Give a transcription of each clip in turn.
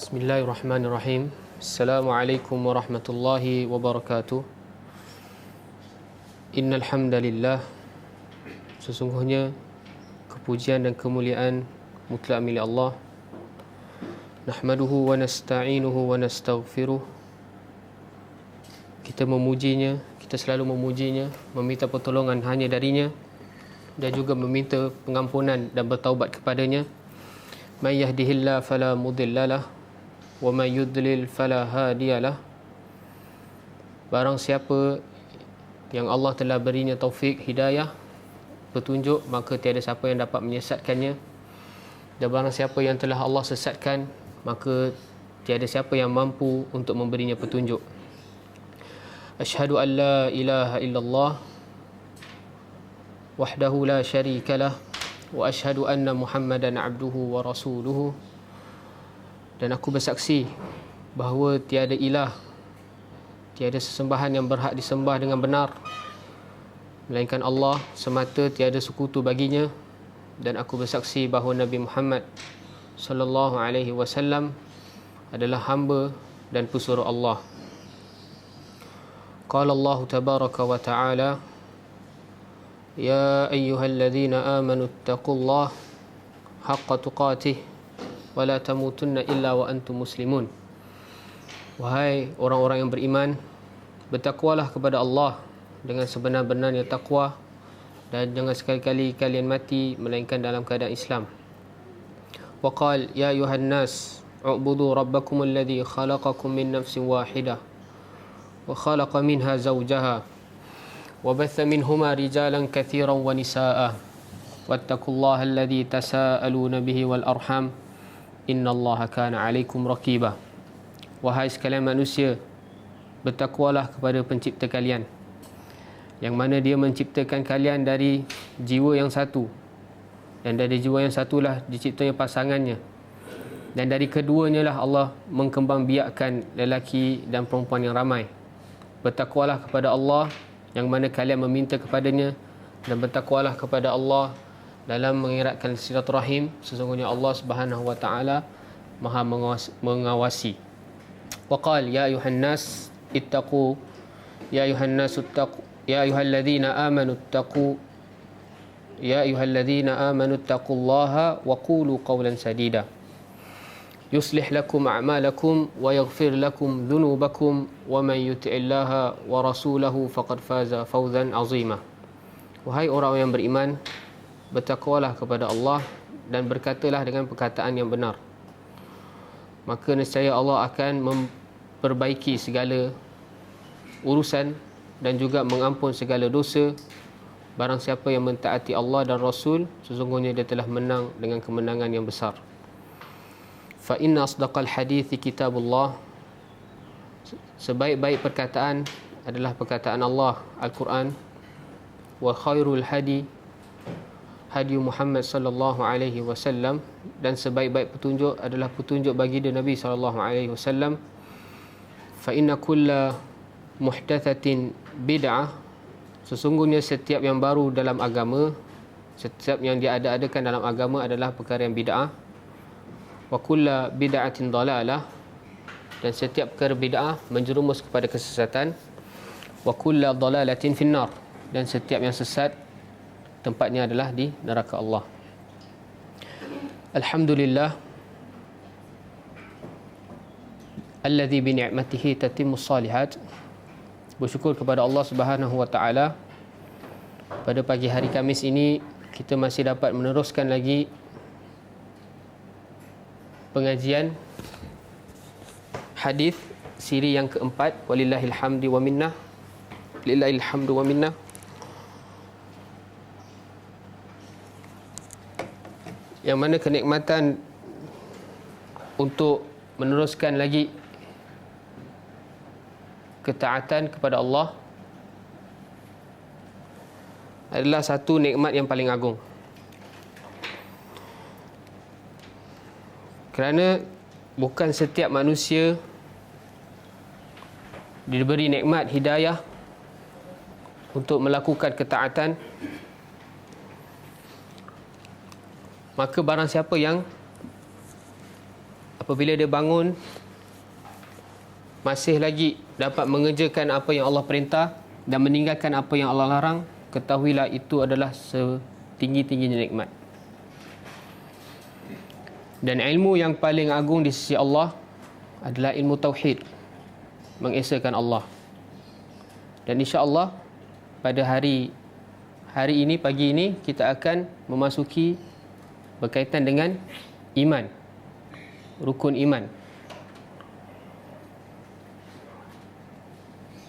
Bismillahirrahmanirrahim. Assalamualaikum warahmatullahi wabarakatuh. Innal hamdalillah, sesungguhnya kepujian dan kemuliaan mutlak milik Allah. Nahmaduhu wa nasta'inuhu wa nastaghfiruh. Kita memujinya, kita selalu memujinya, meminta pertolongan hanya darinya, dan juga meminta pengampunan dan bertaubat kepadanya. Man yahdihillahu fala mudhillalah wa man yudlil fala hadiyalah. Barang siapa yang Allah telah berinya taufik hidayah, petunjuk, maka tiada siapa yang dapat menyesatkannya. Dan barang siapa yang telah Allah sesatkan, maka tiada siapa yang mampu untuk memberinya petunjuk. Asyhadu an la ilaha illallah wahdahu la syarikalah wa asyhadu anna Muhammadan abduhu wa rasuluhu. Dan aku bersaksi bahawa tiada ilah, tiada sesembahan yang berhak disembah dengan benar melainkan Allah semata, tiada sekutu baginya. Dan aku bersaksi bahawa Nabi Muhammad sallallahu alaihi wasallam adalah hamba dan pesuruh Allah. Qala Allah tabaraka wa ta'ala, Ya ayyuhalladzina amanu ittaqullaha haqqa tuqatih wa la tamutunna illa wa antum muslimun. Wahai orang-orang yang beriman, bertakwalah kepada Allah dengan sebenar-benarnya takwa, dan jangan sekali-kali kalian mati melainkan dalam keadaan Islam. Wa qala ya ayuhan nas u'budu rabbakum alladhi khalaqakum min nafsin wahidah wa khalaqa minha zawjaha وبث منهما رجالا كثيرا ونساء واتقوا الله الذي تساءلون به والأرحام إن الله كان عليكم رقيبا. Wahai sekalian manusia, bertakwalah kepada pencipta kalian, yang mana dia menciptakan kalian dari jiwa yang satu, dan dari jiwa yang satulah diciptanya pasangannya, dan dari keduanya lah Allah mengkembangbiakkan lelaki dan perempuan yang ramai. Bertakwalah kepada Allah yang mana kalian meminta kepadanya, dan bertakwalah kepada Allah dalam mengeratkan silaturahim. Sesungguhnya Allah Subhanahu wa taala Maha mengawasi. Wa qala ya ayuhan nas ittaqu ya ayuhan nas ittaqu ya ayyuhalladzina amanu ittaqu ya ayyuhalladzina amanu ittaqullaha wa qulu qawlan sadida yuslih lakum a'malakum wa yaghfir lakum dhunubakum wa man yuti'illaha wa rasulahu faqad faza fawzan 'azima. Wahai orang yang beriman, bertakwalah kepada Allah dan berkatalah dengan perkataan yang benar, maka nescaya Allah akan memperbaiki segala urusan dan juga mengampun segala dosa. Barang siapa yang mentaati Allah dan Rasul, sesungguhnya dia telah menang dengan kemenangan yang besar. Fa inna asdaqal hadithi kitabullah, sebaik-baik perkataan adalah perkataan Allah, Al-Quran. Wa khairul hadi hadi Muhammad sallallahu alaihi wasallam, dan sebaik-baik petunjuk adalah petunjuk baginda Nabi sallallahu alaihi wasallam. Fa inna kulla muhdatsatin bid'ah, sesungguhnya setiap yang baru dalam agama, setiap yang diada-adakan dalam agama adalah perkara yang bid'ah. Wa kulla bid'atin dalalah, dan setiap perkara bid'ah menjerumus kepada kesesatan. Wa kulla dalalatin finnar, dan setiap yang sesat tempatnya adalah di neraka Allah. Alhamdulillah alladzi bi ni'matihi tatimmus salihat. Bersyukur kepada Allah Subhanahu wa taala, pada pagi hari Khamis ini kita masih dapat meneruskan lagi pengajian hadis siri yang keempat. Walillahil hamdi wa minnah, lillahil hamdu wa minnah. Yang mana kenikmatan untuk meneruskan lagi ketaatan kepada Allah adalah satu nikmat yang paling agung. Kerana bukan setiap manusia diberi nikmat hidayah untuk melakukan ketaatan. Maka barang siapa yang apabila dia bangun masih lagi dapat mengerjakan apa yang Allah perintah dan meninggalkan apa yang Allah larang, ketahuilah itu adalah setinggi-tingginya nikmat. Dan ilmu yang paling agung di sisi Allah adalah ilmu tauhid, mengesakan Allah. Dan insya-Allah pada hari ini, pagi ini, kita akan memasuki berkaitan dengan iman, rukun iman.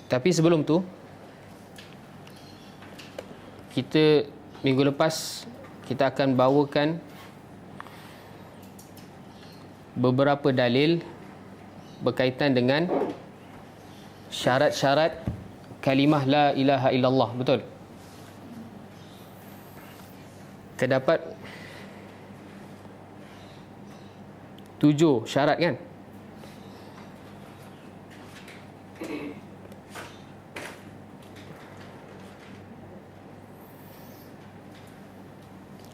Tapi sebelum tu, kita minggu lepas kita akan bawakan beberapa dalil berkaitan dengan syarat-syarat kalimah la ilaha illallah. Betul? Terdapat 7 syarat kan?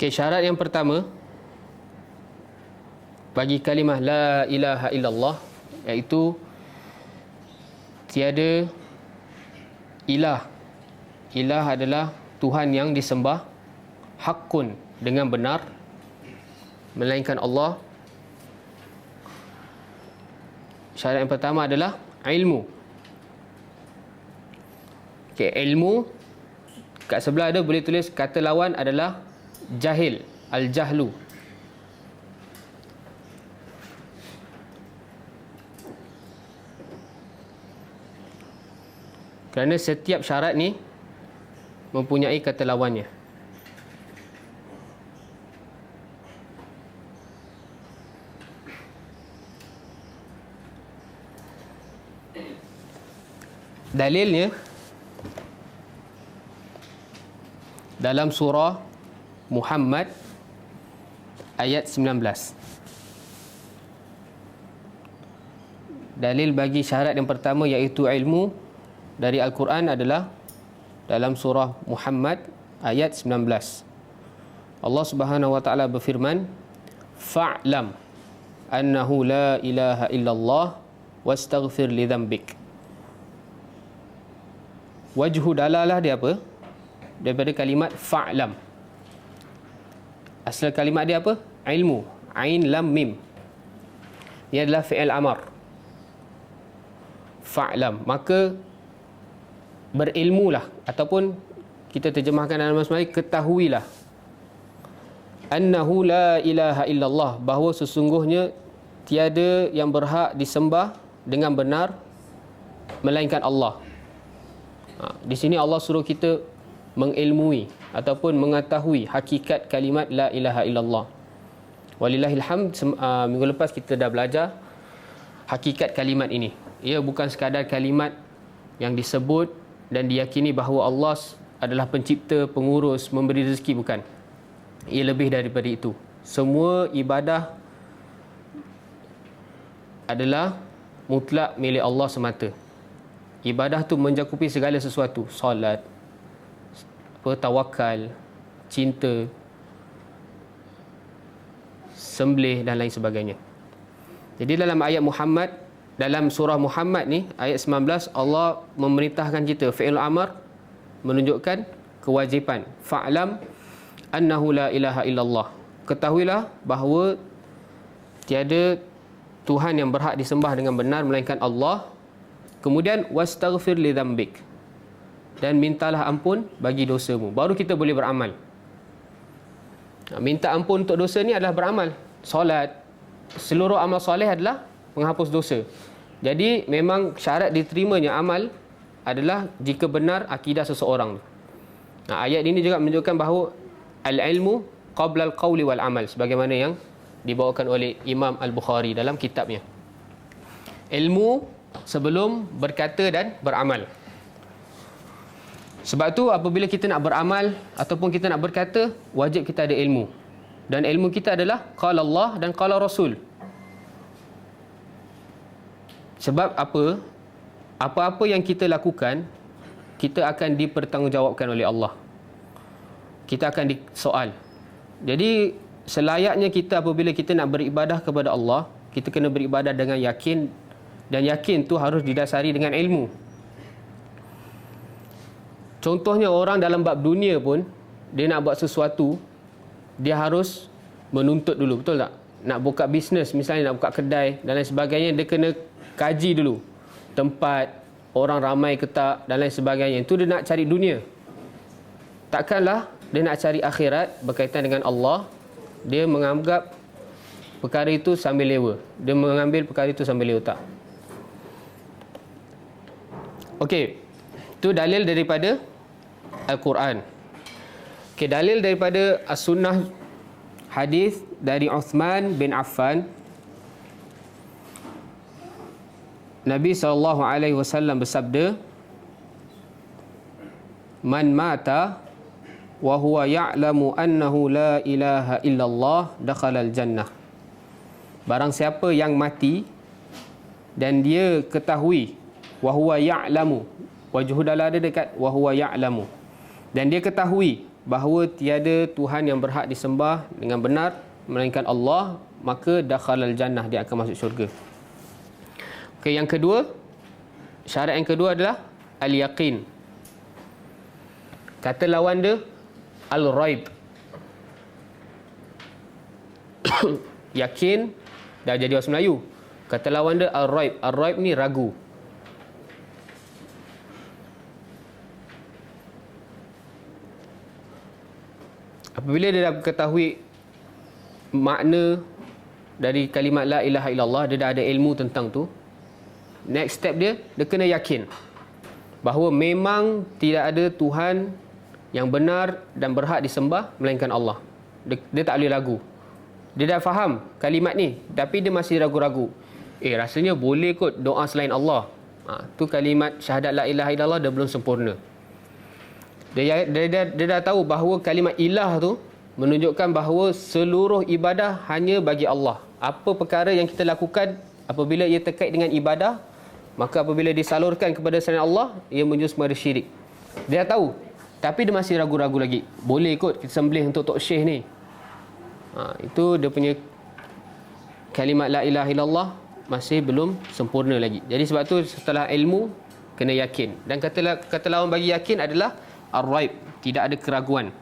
Okay, syarat yang pertama bagi kalimah la ilaha illallah iaitu tiada ilah. Ilah adalah Tuhan yang disembah hakun dengan benar melainkan Allah. Syarat yang pertama adalah ilmu. Okay, ilmu kat sebelah ada boleh tulis kata lawan adalah jahil, al-jahlu. Kerana setiap syarat ni mempunyai kata lawannya. Dalilnya dalam surah Muhammad ayat 19. Dalil bagi syarat yang pertama iaitu ilmu dari Al-Quran adalah dalam surah Muhammad ayat 19. Allah Subhanahu wa taala berfirman, "Fa'lam annahu la ilaha illallah wastaghfir li dhanbik." Wajhu dalalah dia apa? Daripada kalimat fa'lam. Asal kalimat dia apa? Ilmu. Ain lam mim. Ia adalah fi'il amar. Fa'lam. Maka berilmulah, ataupun kita terjemahkan dalam bahasa Melayu, ketahuilah. Annahu la ilaha illallah, bahawa sesungguhnya tiada yang berhak disembah dengan benar melainkan Allah. Di sini Allah suruh kita mengilmui ataupun mengetahui hakikat kalimat la ilaha illallah. Walillahil hamd, minggu lepas kita dah belajar hakikat kalimat ini. Ia bukan sekadar kalimat yang disebut dan diyakini bahawa Allah adalah pencipta, pengurus, memberi rezeki, bukan. Ia lebih daripada itu. Semua ibadah adalah mutlak milik Allah semata. Ibadah tu mencakupi segala sesuatu. Solat, tawakal, cinta, sembelih dan lain sebagainya. Jadi dalam ayat Muhammad, dalam surah Muhammad ni, ayat 19, Allah memerintahkan kita, fi'il amar menunjukkan kewajipan. Fa'lam annahu la ilaha illallah. Ketahuilah bahawa tiada Tuhan yang berhak disembah dengan benar melainkan Allah. Kemudian wastaghfir li dhanbik, dan mintalah ampun bagi dosamu. Baru kita boleh beramal. Minta ampun untuk dosa ni adalah beramal. Solat, seluruh amal soleh adalah menghapus dosa. Jadi memang syarat diterimanya amal adalah jika benar akidah seseorang. Ayat ini juga menunjukkan bahawa al-ilmu qabla al-qawli wal amal, sebagaimana yang dibawakan oleh Imam Al-Bukhari dalam kitabnya. Ilmu sebelum berkata dan beramal. Sebab tu apabila kita nak beramal ataupun kita nak berkata, wajib kita ada ilmu. Dan ilmu kita adalah qala Allah dan qala Rasul. Sebab apa? Apa-apa yang kita lakukan, kita akan dipertanggungjawabkan oleh Allah. Kita akan disoal. Jadi selayaknya kita apabila kita nak beribadah kepada Allah, kita kena beribadah dengan yakin, dan yakin tu harus didasari dengan ilmu. Contohnya orang dalam bab dunia pun, dia nak buat sesuatu, dia harus menuntut dulu, betul tak? Nak buka bisnes, misalnya nak buka kedai dan lain sebagainya, dia kena kaji dulu tempat, orang ramai ke tak dan lain sebagainya. Itu dia nak cari dunia. Takkanlah dia nak cari akhirat berkaitan dengan Allah, dia menganggap perkara itu sambil lewa. Dia mengambil perkara itu sambil lewa, tak. Okey, itu dalil daripada Al-Quran. Okey, dalil daripada As-Sunnah, hadis dari Uthman bin Affan. Nabi SAW bersabda, "Man mata wa huwa ya'lamu annahu la ilaha illallah dakhala al-jannah." Barang siapa yang mati dan dia ketahui, wa huwa ya'lamu, wajhu dalal ada dekat wa huwa ya'lamu, dan dia ketahui bahawa tiada Tuhan yang berhak disembah dengan benar melainkan Allah, maka dakhala al-jannah, dia akan masuk syurga. Okey, yang kedua, syarat yang kedua adalah al-yaqin. Kata lawan dia al-raib. Yakin dah jadi bahasa Melayu. Kata lawan dia al-raib. Al-raib ni ragu. Apabila dia dah ketahui makna dari kalimat la ilaha illallah, dia dah ada ilmu tentang tu, next step dia kena yakin bahawa memang tidak ada Tuhan yang benar dan berhak disembah melainkan Allah. Dia tak boleh ragu. Dia dah faham kalimat ni, tapi dia masih ragu-ragu. Rasanya boleh kot doa selain Allah. Tu kalimat syahadat la ilaha illallah dah belum sempurna. Dia dah tahu bahawa kalimat ilah tu menunjukkan bahawa seluruh ibadah hanya bagi Allah. Apa perkara yang kita lakukan apabila ia terkait dengan ibadah, maka apabila disalurkan kepada selain Allah, ia menjurus kepada syirik. Dia dah tahu, tapi dia masih ragu-ragu lagi. Boleh kot kita sembelih untuk Tok Syekh ni. Itu dia punya kalimat la ilaha illallah masih belum sempurna lagi. Jadi sebab tu setelah ilmu kena yakin. Dan kata lawan bagi yakin adalah ar-raib, tidak ada keraguan.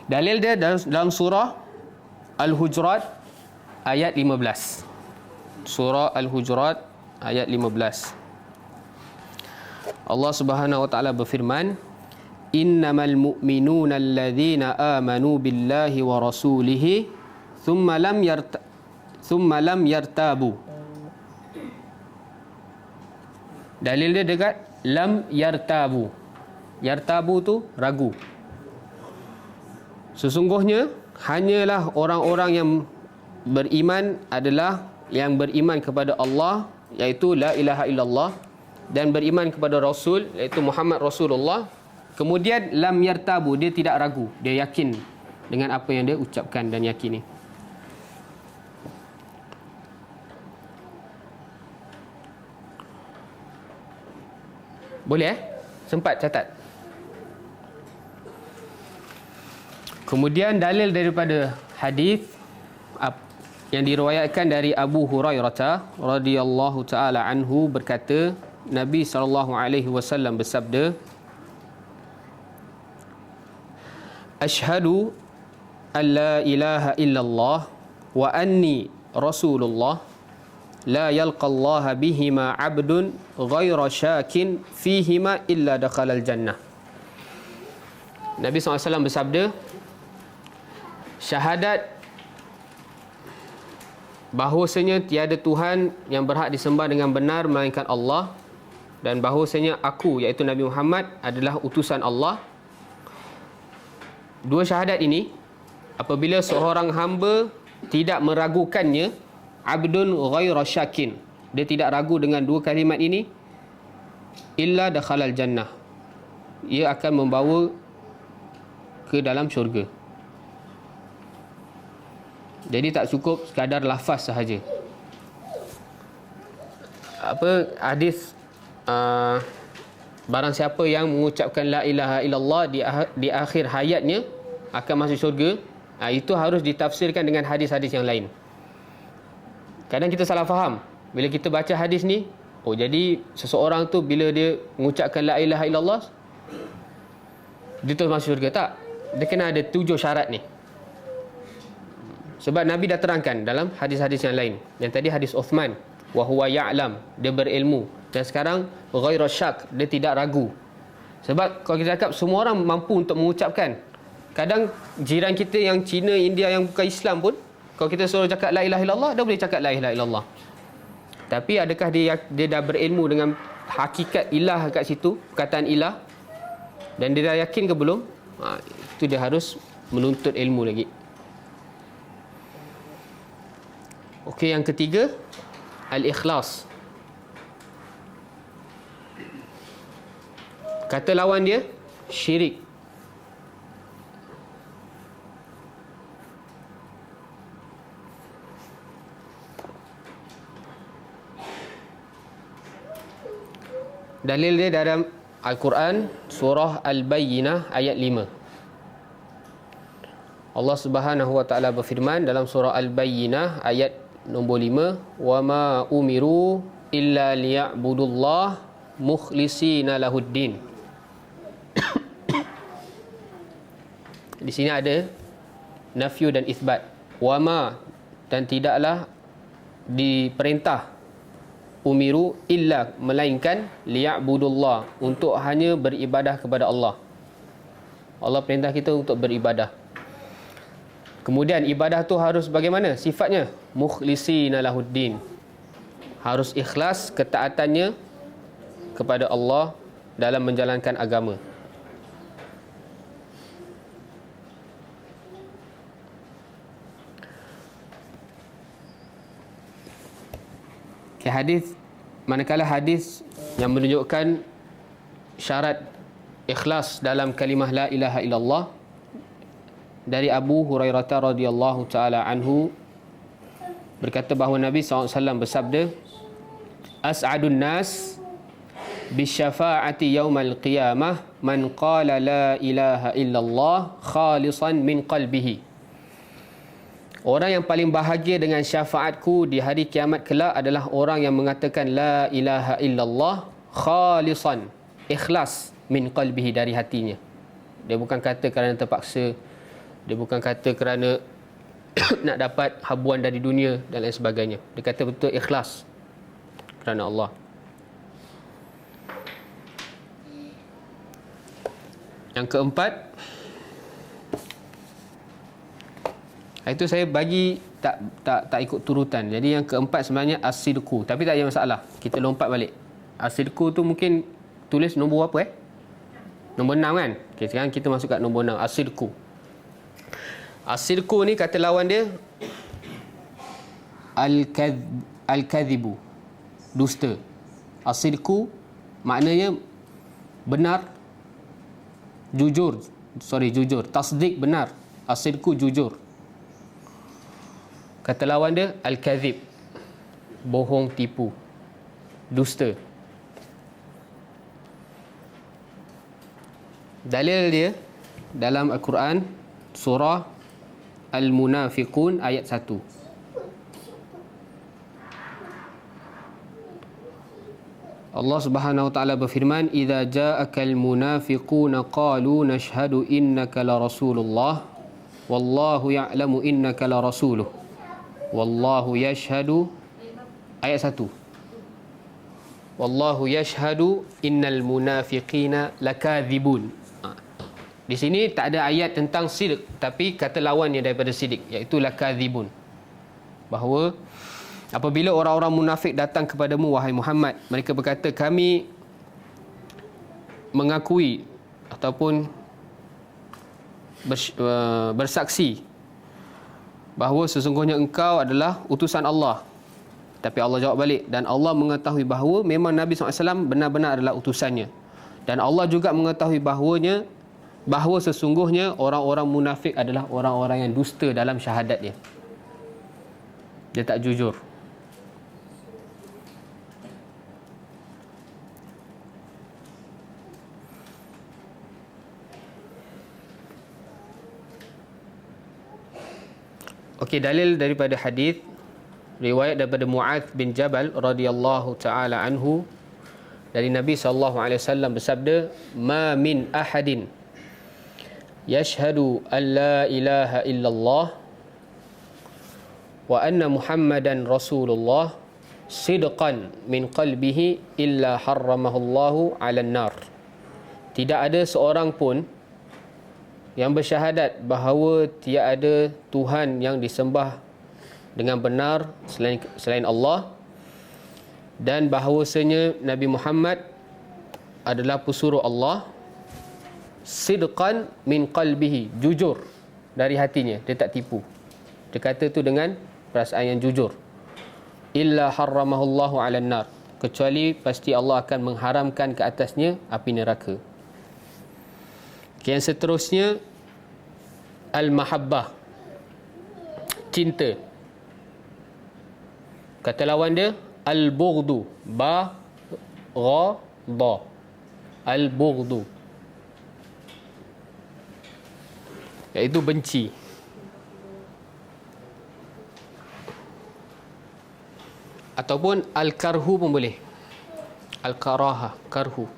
Dalil dia dalam surah Al-Hujurat ayat 15. Surah Al-Hujurat ayat 15. Allah Subhanahu wa taala berfirman, "Innamal mu'minuna alladzina amanu billahi wa rasulihi thumma lam yartabu." Dalil dia dekat lam yartabu. Yartabu tu ragu. Sesungguhnya hanyalah orang-orang yang beriman adalah yang beriman kepada Allah, iaitu la ilaha illallah, dan beriman kepada Rasul, iaitu Muhammad Rasulullah. Kemudian lam yartabu, dia tidak ragu, dia yakin dengan apa yang dia ucapkan dan yakini. Boleh sempat catat. Kemudian dalil daripada hadis yang diriwayatkan dari Abu Hurairah radhiyallahu taala anhu berkata, Nabi SAW bersabda, "Asyhadu an la ilaha illallah wa anni rasulullah la yalqallaha bihima 'abdun ghaira syakin fihima illa dakhalal jannah." Nabi SAW bersabda, syahadat bahawasanya tiada Tuhan yang berhak disembah dengan benar melainkan Allah, dan bahawasanya aku, iaitu Nabi Muhammad, adalah utusan Allah. Dua syahadat ini, apabila seorang hamba tidak meragukannya, abdun ghaira syakin, dia tidak ragu dengan dua kalimat ini, illa dakhalal jannah, ia akan membawa ke dalam syurga. Jadi tak cukup sekadar lafaz sahaja. Hadis barang siapa yang mengucapkan la ilaha illallah di akhir hayatnya akan masuk syurga, itu harus ditafsirkan dengan hadis-hadis yang lain. Kadang kita salah faham. Bila kita baca hadis ni, oh jadi seseorang tu bila dia mengucapkan la ilaha illallah, dia terus masuk syurga. Tak. Dia kena ada 7 syarat ni. Sebab Nabi dah terangkan dalam hadis-hadis yang lain. Yang tadi hadis Uthman, wa huwa ya'lam, dia berilmu. Dan sekarang ghairu syak, dia tidak ragu. Sebab kalau kita cakap semua orang mampu untuk mengucapkan. Kadang jiran kita yang Cina, India yang bukan Islam pun, kalau kita suruh cakap la ilaha illallah, dia boleh cakap la ilaha illallah. Tapi adakah dia dah berilmu dengan hakikat ilah kat situ, perkataan ilah, dan dia dah yakin ke belum? Itu dia harus menuntut ilmu lagi. Okey, yang ketiga, al-ikhlas. Kata lawan dia, syirik. Dalil dia dalam Al-Quran, surah Al-Bayyinah ayat 5. Allah Subhanahu wa taala berfirman dalam surah Al-Bayyinah ayat nombor 5, "Wa ma umiru illa liya'budullah mukhlisina lahuddin." Di sini ada nafyu dan isbat. Wa ma, dan tidaklah diperintah, umiru illa, melainkan liya'budullah, untuk hanya beribadah kepada Allah. Allah perintah kita untuk beribadah. Kemudian ibadah tu harus bagaimana sifatnya? Mukhlisina lahuddin. Harus ikhlas ketaatannya kepada Allah dalam menjalankan agama. Hadis, manakala hadis yang menunjukkan syarat ikhlas dalam kalimah la ilaha illallah dari Abu Hurairah radhiyallahu taala anhu berkata bahawa Nabi SAW bersabda, "As'adun nas bisyafa'ati yaumal qiyamah man qala la ilaha illallah khalisan min qalbihi." Orang yang paling bahagia dengan syafaatku di hari kiamat kelak adalah orang yang mengatakan la ilaha illallah khalisan, ikhlas, min qalbihi, dari hatinya. Dia bukan kata kerana terpaksa, dia bukan kata kerana nak dapat habuan dari dunia dan lain sebagainya. Dia kata betul ikhlas kerana Allah. Yang keempat, itu saya bagi tak ikut turutan. Jadi yang keempat sebenarnya as-sidqu, tapi tak ada masalah. Kita lompat balik. As-sidqu tu mungkin tulis nombor apa Nombor 6 kan? Okay, sekarang kita masuk kat nombor 6, as-sidqu. As-sidqu ni kata lawan dia al-kadhibu, dusta. As-sidqu maknanya benar, jujur. Tasdik, benar. As-sidqu, jujur. Kata lawan dia al-kadhib, bohong, tipu, dusta. Dalil dia dalam Al-Quran, surah Al-Munafiqun ayat 1. Allah Subhanahu wa taala berfirman, "Idza ja'akal munafiquna qalu nashhadu innaka la rasulullah wallahu ya'lamu innaka la rasuluh wallahu yashhadu." Ayat 1. Wallahu yashhadu innal munafiqina lakadzibun. Di sini tak ada ayat tentang sidq, tapi kata lawannya daripada sidq, iaitu lakadzibun. Bahawa apabila orang-orang munafik datang kepadamu wahai Muhammad, mereka berkata, kami mengakui ataupun bersaksi bahawa sesungguhnya engkau adalah utusan Allah. Tapi Allah jawab balik, dan Allah mengetahui bahawa memang Nabi SAW benar-benar adalah utusannya. Dan Allah juga mengetahui bahawa sesungguhnya orang-orang munafik adalah orang-orang yang dusta dalam syahadatnya. Dia tak jujur. Okey, dalil daripada hadis riwayat daripada Mu'adz bin Jabal radhiyallahu taala anhu, dari Nabi SAW bersabda, "Ma min ahadin yashhadu an la ilaha illallah wa anna Muhammadan Rasulullah sidqan min qalbihi illa harramahullahu 'alan nar." Tidak ada seorang pun yang bersyahadat bahawa tiada Tuhan yang disembah dengan benar selain Allah, dan bahawasanya Nabi Muhammad adalah pesuruh Allah, sidqan min qalbihi, jujur dari hatinya, dia tak tipu, dia kata tu dengan perasaan yang jujur, illa harramahullahu 'alan nar, kecuali pasti Allah akan mengharamkan ke atasnya api neraka. Yang seterusnya, al-mahabbah, cinta. Kata lawan dia al-bughdu, ba gha da, al-bughdu, iaitu benci. Ataupun al-karhu pun boleh, al-karaha, karhu.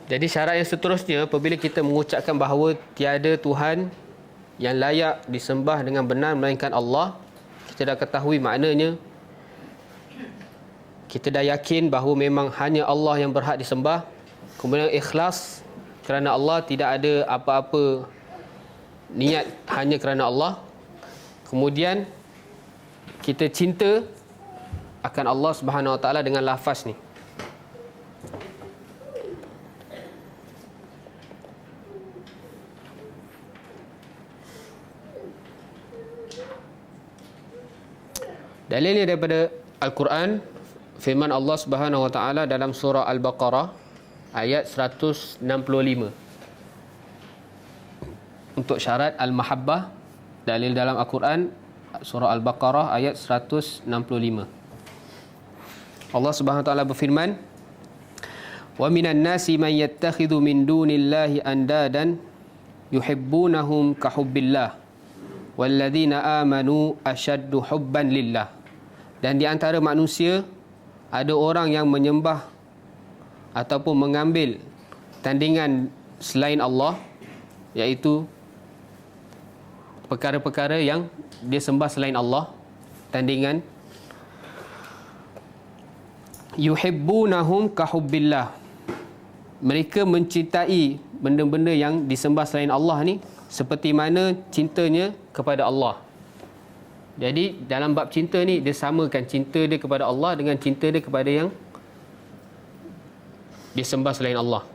Jadi syarat yang seterusnya, apabila kita mengucapkan bahawa tiada Tuhan yang layak disembah dengan benar melainkan Allah, kita dah ketahui maknanya, kita dah yakin bahawa memang hanya Allah yang berhak disembah, kemudian ikhlas kerana Allah, tidak ada apa-apa niat, hanya kerana Allah. Kemudian kita cinta akan Allah Subhanahu Wa Taala dengan lafaz ni. Dalilnya daripada Al-Quran, firman Allah Subhanahu Wa Taala dalam surah Al-Baqarah ayat 165. Untuk syarat al-mahabbah, dalil dalam Al-Quran surah Al-Baqarah ayat 165. Allah Subhanahu Wa Taala berfirman, "Wa minan nasi man yattakhidhu min dunillahi andadan yuhibbunahum ka hubbillah walladzina amanu ashaddu hubban lillah." Dan di antara manusia ada orang yang menyembah ataupun mengambil tandingan selain Allah, iaitu perkara-perkara yang dia sembah selain Allah, tandingan. Yuhibbunahum ka hubbillah, mereka mencintai benda-benda yang disembah selain Allah ni seperti mana cintanya kepada Allah. Jadi dalam bab cinta ni, dia samakan cinta dia kepada Allah dengan cinta dia kepada yang disembah selain Allah.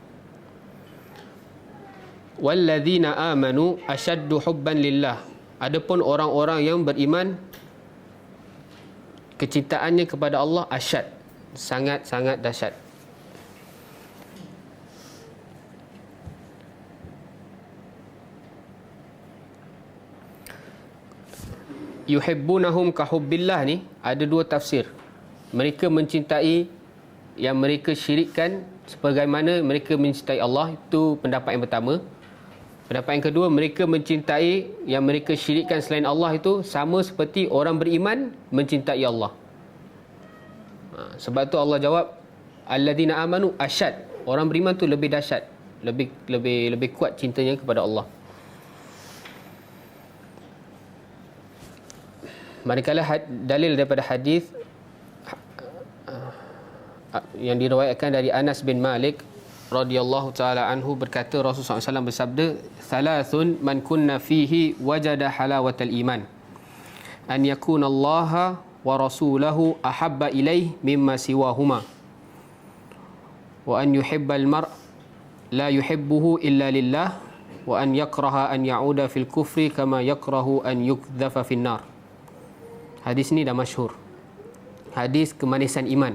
Walladzina amanu ashaddu hubban lillah. Adapun orang-orang yang beriman, kecintaannya kepada Allah asyad, sangat-sangat dahsyat. Yuhibbunahum ka hubbillah ni ada dua tafsir. Mereka mencintai yang mereka syirikkan sebagaimana mereka mencintai Allah, itu pendapat yang pertama. Pendapat yang kedua, mereka mencintai yang mereka syirikkan selain Allah itu sama seperti orang beriman mencintai Allah. Sebab tu Allah jawab alladzina amanu asyad, orang beriman tu lebih dahsyat, lebih kuat cintanya kepada Allah. Manakala dalil daripada hadis yang diriwayatkan dari Anas bin Malik radhiyallahu taala anhu, berkata Rasulullah SAW bersabda, "Thalathun man kunna fihi wajada halawatal iman, an yakuna Allah wa rasulahu ahabba ilaih mimma siwahuma, wa an yuhibbal mar' la yuhibbuhu illa lillah, wa an yakraha an ya'uda fil kufri kama yakrahu an yukdhafa fin nar." Hadis ni dah masyhur, hadis kemanisan iman.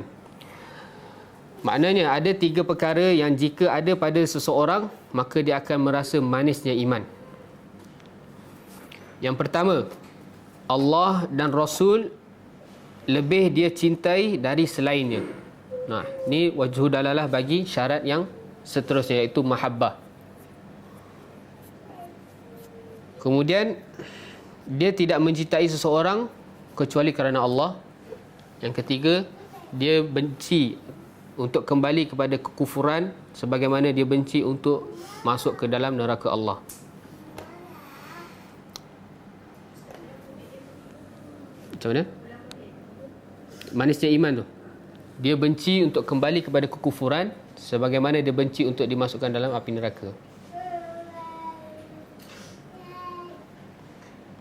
Maknanya ada tiga perkara yang jika ada pada seseorang, maka dia akan merasa manisnya iman. Yang pertama, Allah dan Rasul lebih dia cintai dari selainnya. Nah, ni wajhu dalalah bagi syarat yang seterusnya, iaitu mahabbah. Kemudian dia tidak mencintai seseorang kecuali kerana Allah. Yang ketiga, dia benci untuk kembali kepada kekufuran sebagaimana dia benci untuk masuk ke dalam neraka Allah. Macam mana? Manisnya iman tu. Dia benci untuk kembali kepada kekufuran sebagaimana dia benci untuk dimasukkan dalam api neraka.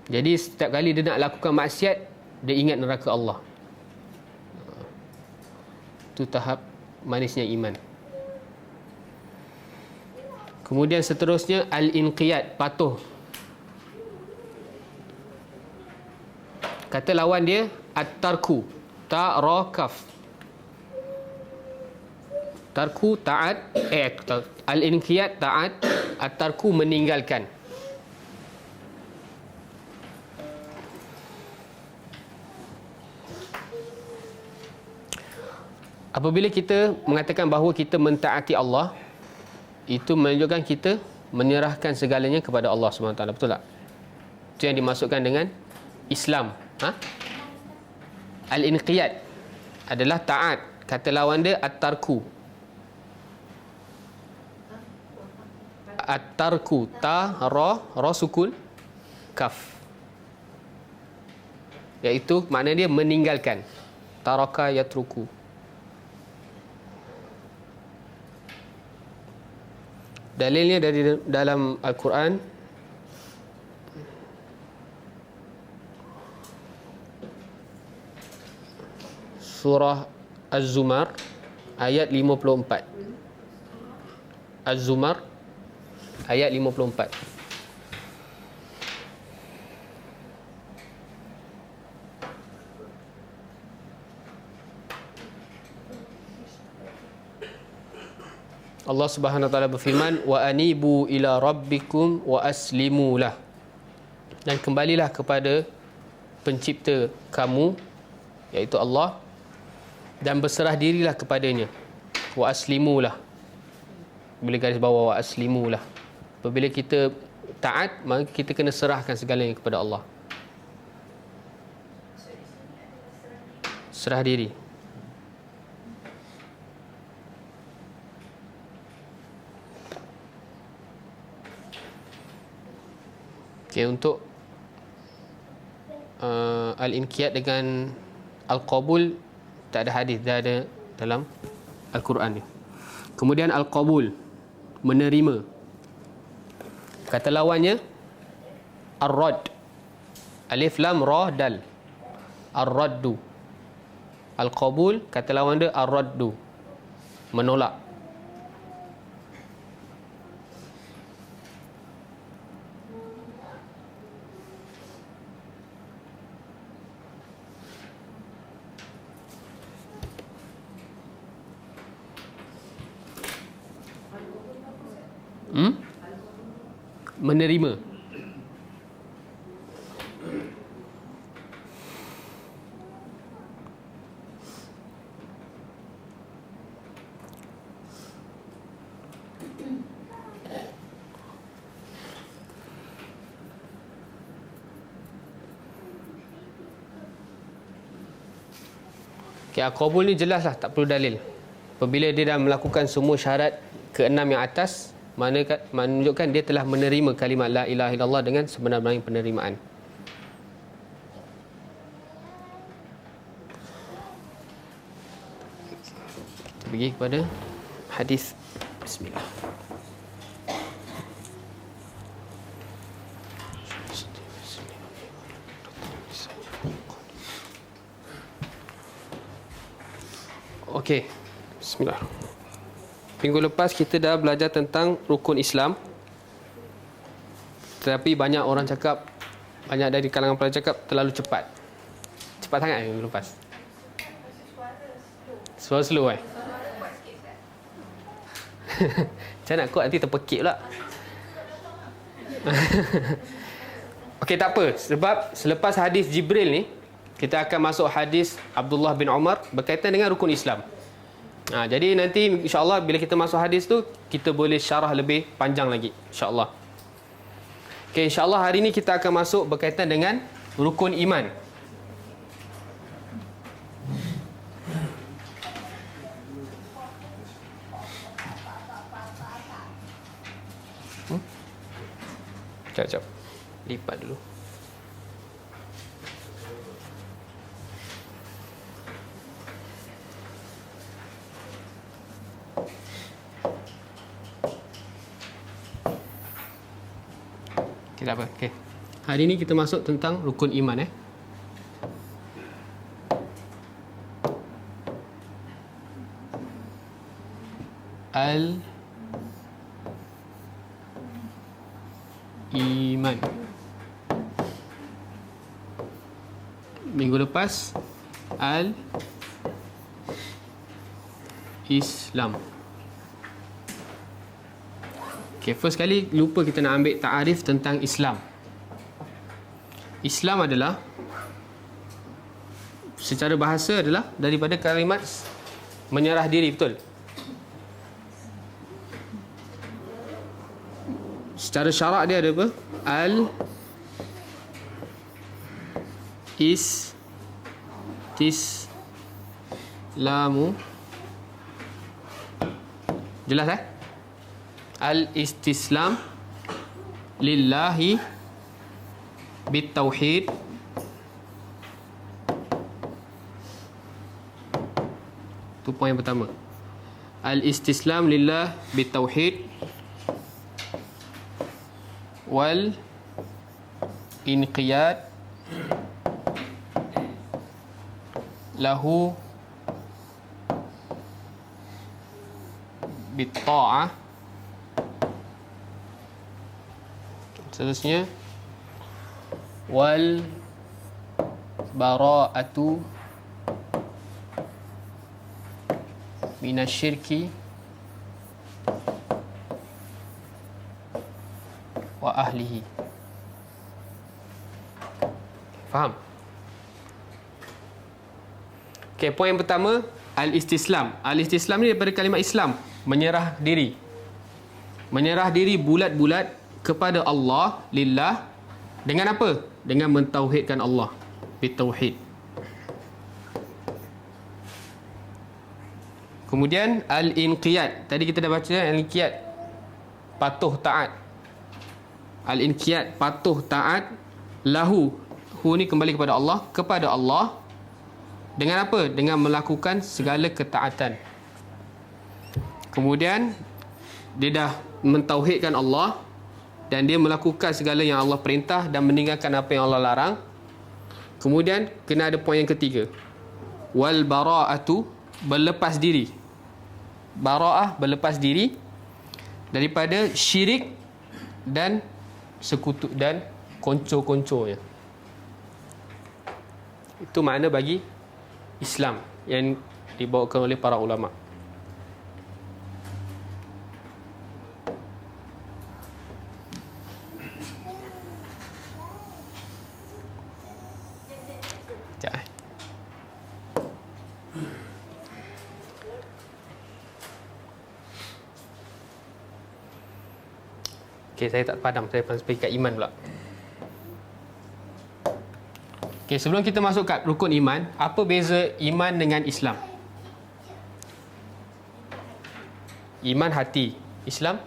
Jadi setiap kali dia nak lakukan maksiat, dia ingat neraka Allah. Itu tahap manisnya iman. Kemudian seterusnya al-inqiyad, patuh. Kata lawan dia at-tarku, ta ra kaf. Tarku taat, al-inqiyad taat, at-tarku meninggalkan. Apabila kita mengatakan bahawa kita mentaati Allah, itu menunjukkan kita menyerahkan segalanya kepada Allah SWT. Betul tak? Itu yang dimasukkan dengan Islam. Al-inqiyad adalah taat. Kata lawan dia at-tarku. At-tarku, ta, ra sukun, kaf. Iaitu makna dia meninggalkan. Taraka yatruku. Dalilnya dari dalam Al-Quran. Surah Az-Zumar ayat 54. Az-Zumar ayat 54. Allah Subhanahu wa taala berfirman, wa anibu ila rabbikum wa aslimu lah. Dan kembalilah kepada pencipta kamu, iaitu Allah, dan berserah dirilah kepadanya. Wa aslimu lah. Bila garis bawah wa aslimu lah. Apabila kita taat, maka kita kena serahkan segalanya kepada Allah. Serah diri. Okay, untuk al-inqiyad dengan al-qabul tak ada hadis, dah ada dalam Al-Quran ni. Kemudian al-qabul, menerima. Kata lawannya ar-rad. Alif lam ra dal. Ar-raddu. Al-qabul, kata lawan dia ar-raddu, menolak. Menerima. Okay, al-qabul ni jelaslah, tak perlu dalil. Apabila dia dah melakukan semua syarat keenam yang atas, menunjukkan dia telah menerima kalimat la ilaha illallah dengan sebenar-benarnya penerimaan. Kita pergi kepada hadis. Bismillah. Okey. Bismillah. Minggu lepas kita dah belajar tentang rukun Islam. Tetapi banyak orang cakap, banyak dari kalangan pelajar cakap terlalu cepat. Cepat sangat minggu lepas. Suara slow eh? Macam nak kot nanti terpekik pula. Okey, tak apa. Sebab selepas hadis Jibril ni, kita akan masuk hadis Abdullah bin Umar berkaitan dengan rukun Islam. Jadi nanti insyaAllah bila kita masuk hadis tu, kita boleh syarah lebih panjang lagi, insyaAllah. Okey, insya-Allah hari ini kita akan masuk berkaitan dengan rukun iman. Sekejap. Lipat dulu. Okey, tak apa. Okey. Hari ini kita masuk tentang rukun iman Al-Iman. Minggu lepas Al-Islam. Okay, first kali lupa kita nak ambil ta'arif tentang Islam. Islam adalah, secara bahasa adalah daripada kalimat menyerah diri, betul? Secara syarak dia ada apa? Al-Istislamu. Jelas Al-istislam lillahi bitauhid itu poin yang pertama. Al-istislam lillah bitauhid wal inqiyad lahu bitta'ah. Seterusnya wal bara'atu minasyirki wa ahlihi. Faham? Okey, poin yang pertama al-istislam. Al-istislam ni daripada kalimah Islam, menyerah diri. Menyerah diri bulat-bulat kepada Allah, lillah, dengan apa? Dengan mentauhidkan Allah, bitauhid. Kemudian al-inqiyad. Tadi kita dah baca al-inqiyad, patuh taat. Al-inqiyad, patuh taat, lahu. Hu ni kembali kepada Allah, kepada Allah. Dengan apa? Dengan melakukan segala ketaatan. Kemudian dia dah mentauhidkan Allah dan dia melakukan segala yang Allah perintah dan meninggalkan apa yang Allah larang. Kemudian kena ada poin yang ketiga, wal bara'atu, berlepas diri. Bara'ah, berlepas diri daripada syirik dan sekutu dan konco-konconya. Itu makna bagi Islam yang dibawakan oleh para ulama. Okey, saya tak padam. Saya pergi kat iman pula. Okey, sebelum kita masuk kat rukun iman, apa beza iman dengan Islam? Iman hati, Islam?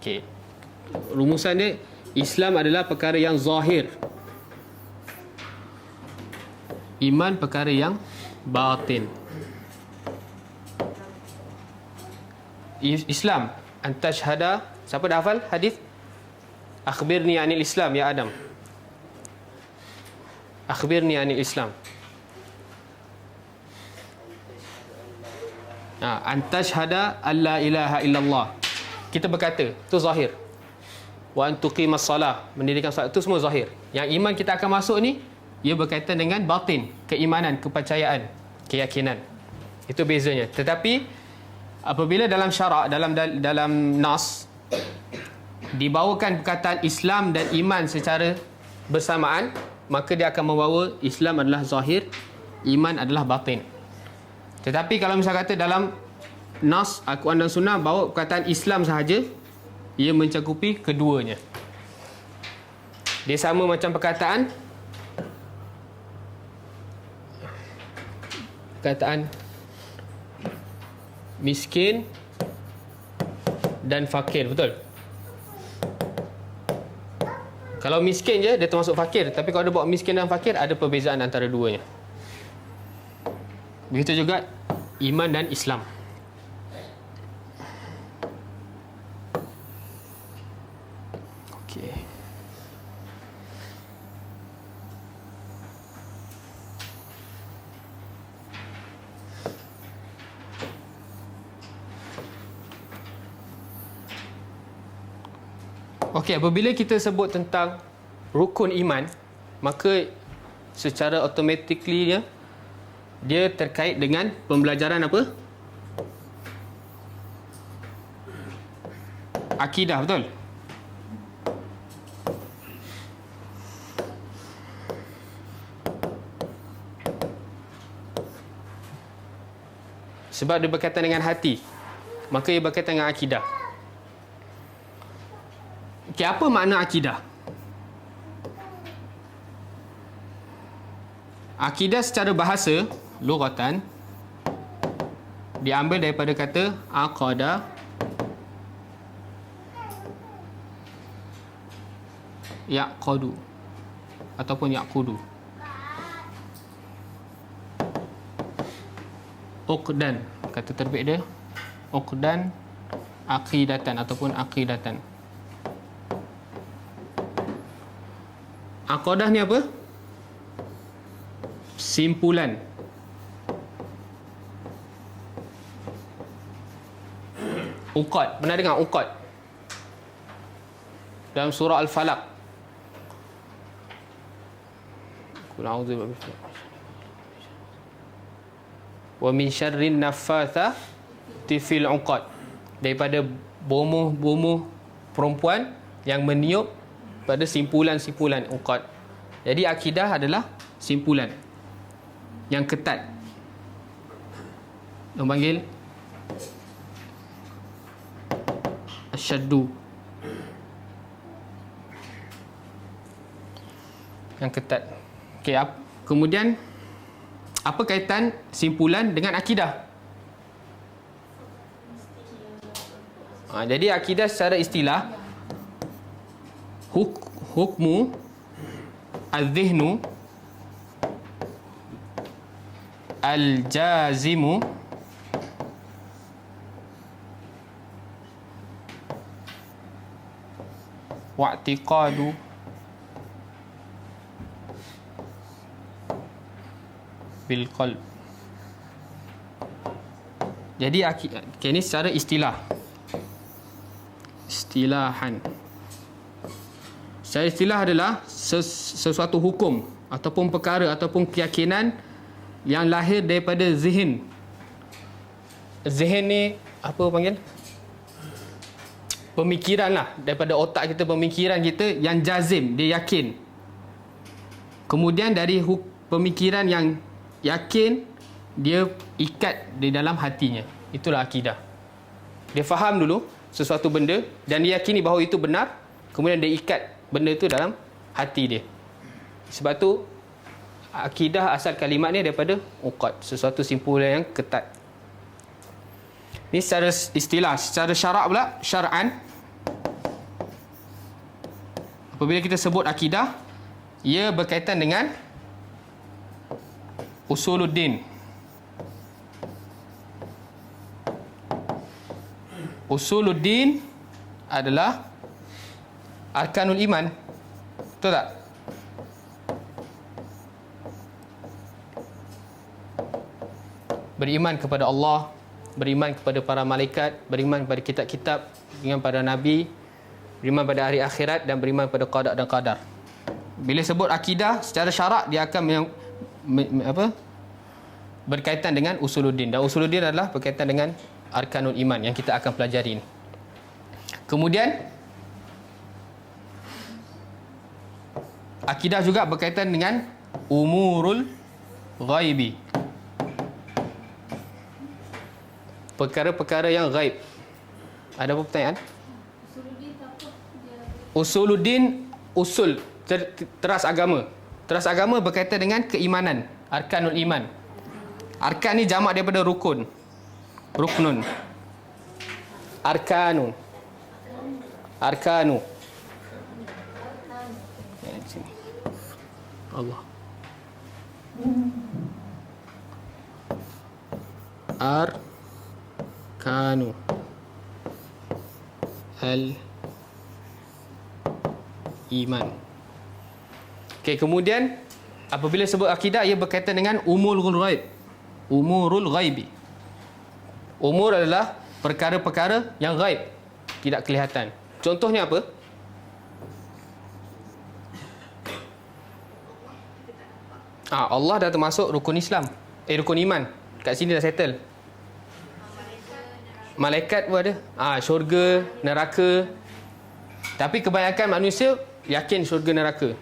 Okey. Rumusan dia, Islam adalah perkara yang zahir. Iman perkara yang batin. Islam antashhada, siapa dah hafal hadis? Akhbirni anil Islam ya Adam. Akhbirni anil Islam. Antashhada alla ilaha illallah. Kita berkata, itu zahir. Wa antuqimas salah, mendirikan salat, itu semua zahir. Yang iman kita akan masuk ni, ia berkaitan dengan batin, keimanan, kepercayaan, keyakinan. Itu bezanya. Tetapi apabila dalam syarak, dalam nas dibawakan perkataan Islam dan iman secara bersamaan, maka dia akan membawa Islam adalah zahir, iman adalah batin. Tetapi kalau misal kata dalam nas Al-Quran dan Sunnah bawa perkataan Islam sahaja, ia mencakupi keduanya. Dia sama macam perkataan miskin dan fakir, betul? Kalau miskin je dia termasuk fakir, tapi kalau dia bawa miskin dan fakir ada perbezaan antara duanya. Begitu juga iman dan Islam. Okey. Okey, apabila kita sebut tentang rukun iman, maka secara automatically dia terkait dengan pembelajaran apa? Akidah, betul? Sebab dia berkaitan dengan hati, maka ia berkaitan dengan akidah. Okey, apa makna akidah? Akidah secara bahasa, lughatan, diambil daripada kata aqada yaqadu ataupun yaqudu. Uqdan, kata terbit dia uqdan aqidatan ataupun aqidatan. Aqadah ni apa? Simpulan. Uqad, pernah dengar uqad? Dalam surah Al-Falaq. Wa min syarrin naffatsati fil uqad. Daripada bomoh-bomoh perempuan yang meniup pada simpulan-simpulan uqad. Jadi akidah adalah simpulan yang ketat. Orang panggil asyaddu, yang ketat. Okey, kemudian apa kaitan simpulan dengan akidah? Jadi akidah secara istilah hukmu al-dhihnu al-jazimu wa'tiqadu bil qalb. Jadi ini secara istilahan. Secara istilah adalah sesuatu hukum ataupun perkara ataupun keyakinan yang lahir daripada zihin. Zihin ni apa panggil? Pemikiran lah, daripada otak kita, pemikiran kita yang jazim, dia yakin. Kemudian dari pemikiran yang yakin, dia ikat di dalam hatinya. Itulah akidah. Dia faham dulu sesuatu benda dan dia yakini bahawa itu benar, kemudian dia ikat benda itu dalam hati dia. Sebab tu akidah asal kalimat ni daripada uqad, sesuatu simpulan yang ketat. Ini secara istilah. Secara syarak pula, syar'an, apabila kita sebut akidah, ia berkaitan dengan usuluddin. Usuluddin adalah arkanul iman. Betul tak? Beriman kepada Allah, beriman kepada para malaikat, beriman kepada kitab-kitab, beriman pada nabi, beriman pada hari akhirat dan beriman pada qada dan qadar. Bila sebut akidah secara syarak, dia akan berkaitan dengan usuluddin. Dan usuluddin adalah berkaitan dengan arkanul iman yang kita akan pelajari ini. Kemudian akidah juga berkaitan dengan umurul ghaibi, perkara-perkara yang ghaib. Ada apa pertanyaan? Usuluddin, usul, teras agama. Teras agama berkaitan dengan keimanan, arkanul iman. Arkan ni jamak daripada rukun. Ruknun. Arkanu. Arkanu. Sini. Allah. Arkanu al iman. Okey, kemudian apabila sebut akidah, ia berkaitan dengan umurul ghaib. Umurul ghaibi. Umur adalah perkara-perkara yang ghaib, tidak kelihatan. Contohnya apa? Allah dah termasuk rukun Islam. Rukun iman. Kat sini dah settle. Malaikat pun ada. Syurga, neraka. Tapi kebanyakan manusia yakin syurga, neraka.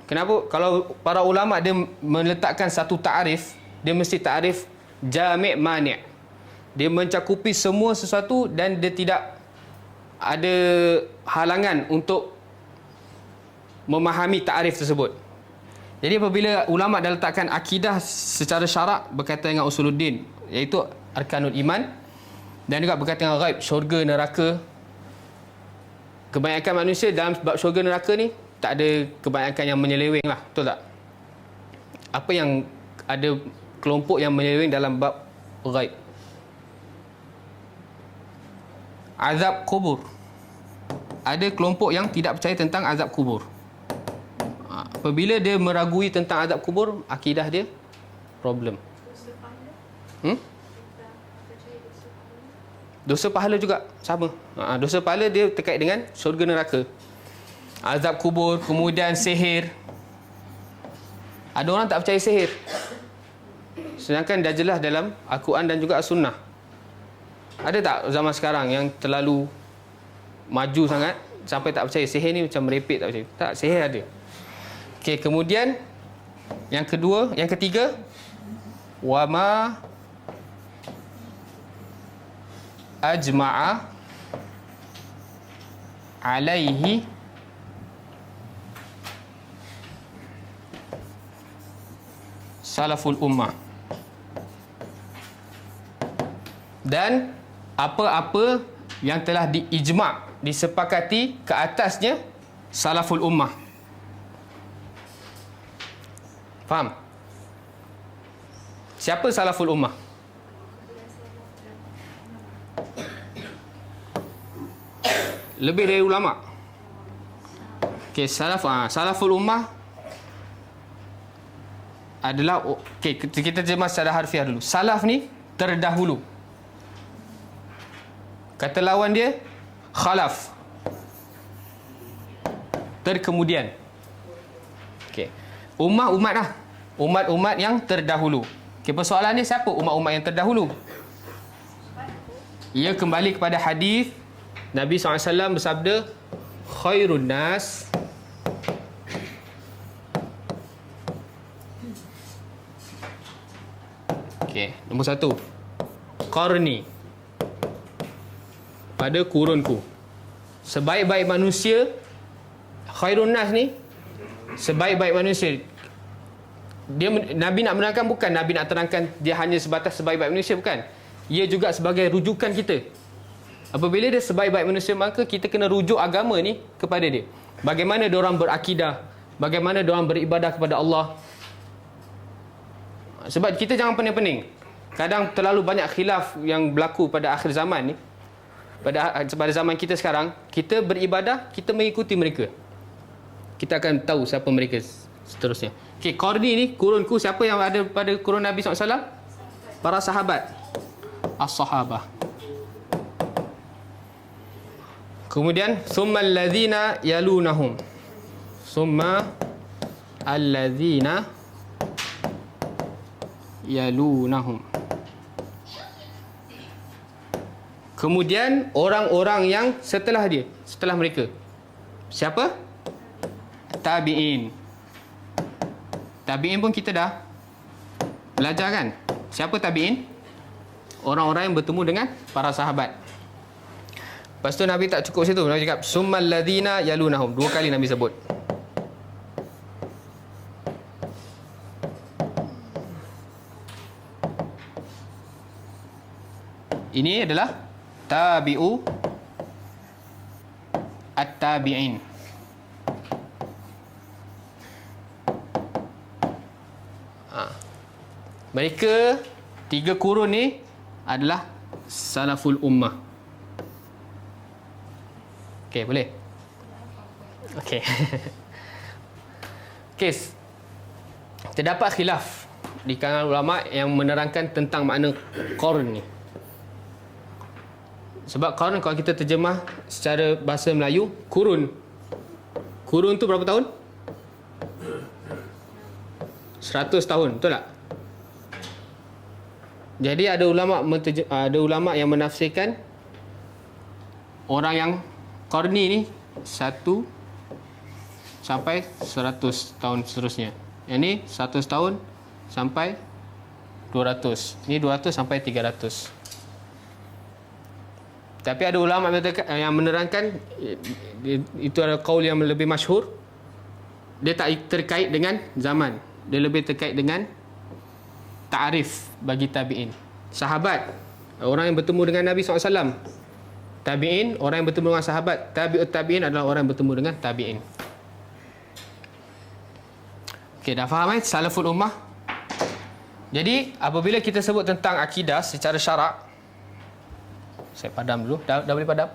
Kenapa? Kalau para ulama' dia meletakkan satu ta'arif, dia mesti ta'arif jami' mani'. Dia mencakupi semua sesuatu dan dia tidak ada halangan untuk memahami ta'arif tersebut. Jadi apabila ulama' dah letakkan akidah secara syarak berkaitan dengan usuluddin, iaitu arkanul iman, dan juga berkaitan dengan ghaib, syurga, neraka. Kebanyakan manusia dalam bab syurga, neraka ni tak ada kebanyakan yang menyeleweng lah, betul tak? Apa yang ada kelompok yang menyeleweng dalam bab ghaib? Azab kubur. Ada kelompok yang tidak percaya tentang azab kubur. Apabila dia meragui tentang azab kubur, akidah dia problem. Dosa pahala juga sama. Dosa pahala dia terkait dengan syurga, neraka. Azab kubur, kemudian sihir. Ada orang tak percaya sihir, sedangkan dah jelas dalam Al-Quran dan juga As-Sunnah. Ada tak zaman sekarang yang terlalu maju sangat sampai tak percaya sihir ni macam merepek, tak percaya? Tak, sihir ada. Okey, kemudian yang ketiga, wama ajma'a alaihi salaful ummah. Dan apa-apa yang telah diijma', disepakati ke atasnya salaful ummah. Faham? Siapa salaful ummah? Lebih dari ulama'. Okey, salaful ummah adalah, kita terjemah secara harfiah dulu. Salaf ni terdahulu. Kata lawan dia khalaf, terkemudian. Okey. Umat lah. Umat-umat yang terdahulu. Okey, persoalan ni siapa umat-umat yang terdahulu? Ia kembali kepada hadis Nabi SAW bersabda, khairun nas nombor 1, qarni, pada kurunku. Sebaik-baik manusia, khairun nas ni sebaik-baik manusia. Nabi nak menerangkan, bukan Nabi nak terangkan dia hanya sebatas sebaik-baik manusia, bukan. Ia juga sebagai rujukan kita. Apabila dia sebaik-baik manusia, maka kita kena rujuk agama ni kepada dia. Bagaimana diorang berakidah, bagaimana diorang beribadah kepada Allah. Sebab kita jangan pening-pening. Kadang terlalu banyak khilaf yang berlaku pada akhir zaman ni. Pada zaman kita sekarang, kita beribadah, kita mengikuti mereka. Kita akan tahu siapa mereka seterusnya. Okey, qarni ni, kurunku, siapa yang ada pada kurun Nabi SAW? Para sahabat. As-sahabah. Kemudian summa allazina yalunahum. Summa allazina yalunahum. Kemudian orang-orang yang setelah dia, setelah mereka. Siapa? Tabi'in. Tabi'in pun kita dah belajar kan? Siapa tabi'in? Orang-orang yang bertemu dengan para sahabat. Lepas tu Nabi tak cukup situ. Nabi cakap summal ladzina yalunahum. 2 kali Nabi sebut. Ini adalah tabi'u at-tabi'in. Mereka 3 kurun ni adalah salaful ummah. Okey, boleh? Okey. Okey. Terdapat khilaf di kalangan ulama yang menerangkan tentang makna qarn ni. Sebab qarn kalau kita terjemah secara bahasa Melayu, kurun. Kurun tu berapa tahun? 100 tahun, betul tak? Jadi ada ulama yang menafsirkan orang yang qarni ni 1 sampai 100 tahun seterusnya. Yang ni 100 tahun sampai 200. Ni 200 sampai 300. Tapi ada ulama yang menerangkan itu adalah qaul yang lebih masyhur. Dia tak terkait dengan zaman. Dia lebih terkait dengan ta'arif bagi tabi'in. Sahabat, orang yang bertemu dengan Nabi SAW. Tabi'in, orang yang bertemu dengan sahabat. Tabi'ut tabi'in adalah orang yang bertemu dengan tabi'in. Okey, dah faham salaful ummah? Jadi, apabila kita sebut tentang akidah secara syarak, saya padam dulu. Dah boleh padam?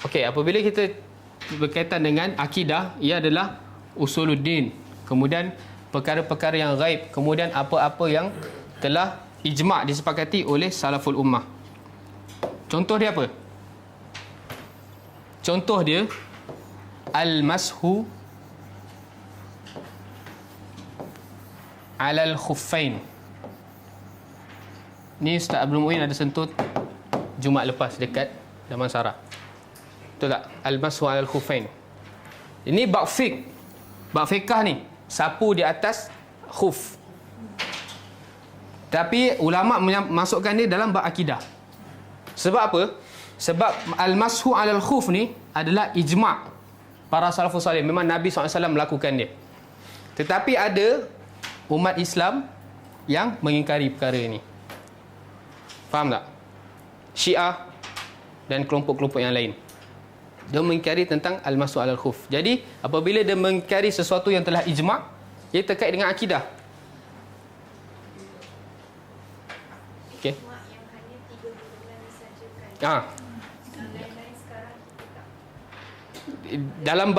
Okey, apabila kita berkaitan dengan akidah, ia adalah usuluddin. Kemudian perkara-perkara yang ghaib, kemudian apa-apa yang telah ijma' disepakati oleh salaful ummah. Contoh dia apa? Contoh dia al-mashu alal khuffain. Ni Ustaz Abdul Muin ada sentuh Jumaat lepas dekat Damansara. Betul tak? Al-mashu alal khuffain. Ini bab fiqh. Bab fiqh ni sapu di atas khuf. Tapi ulama masukkan dia dalam bab akidah. Sebab apa? Sebab al-mashu alal khuf ni adalah ijma' para salafus salih. Memang Nabi SAW melakukan dia. Tetapi ada umat Islam yang mengingkari perkara ini. Faham tak? Syiah dan kelompok-kelompok yang lain. Dia mengingkari tentang al-mashu alal khuf. Jadi, apabila dia mengingkari sesuatu yang telah ijma', ia terkait dengan akidah. Okey. Dalam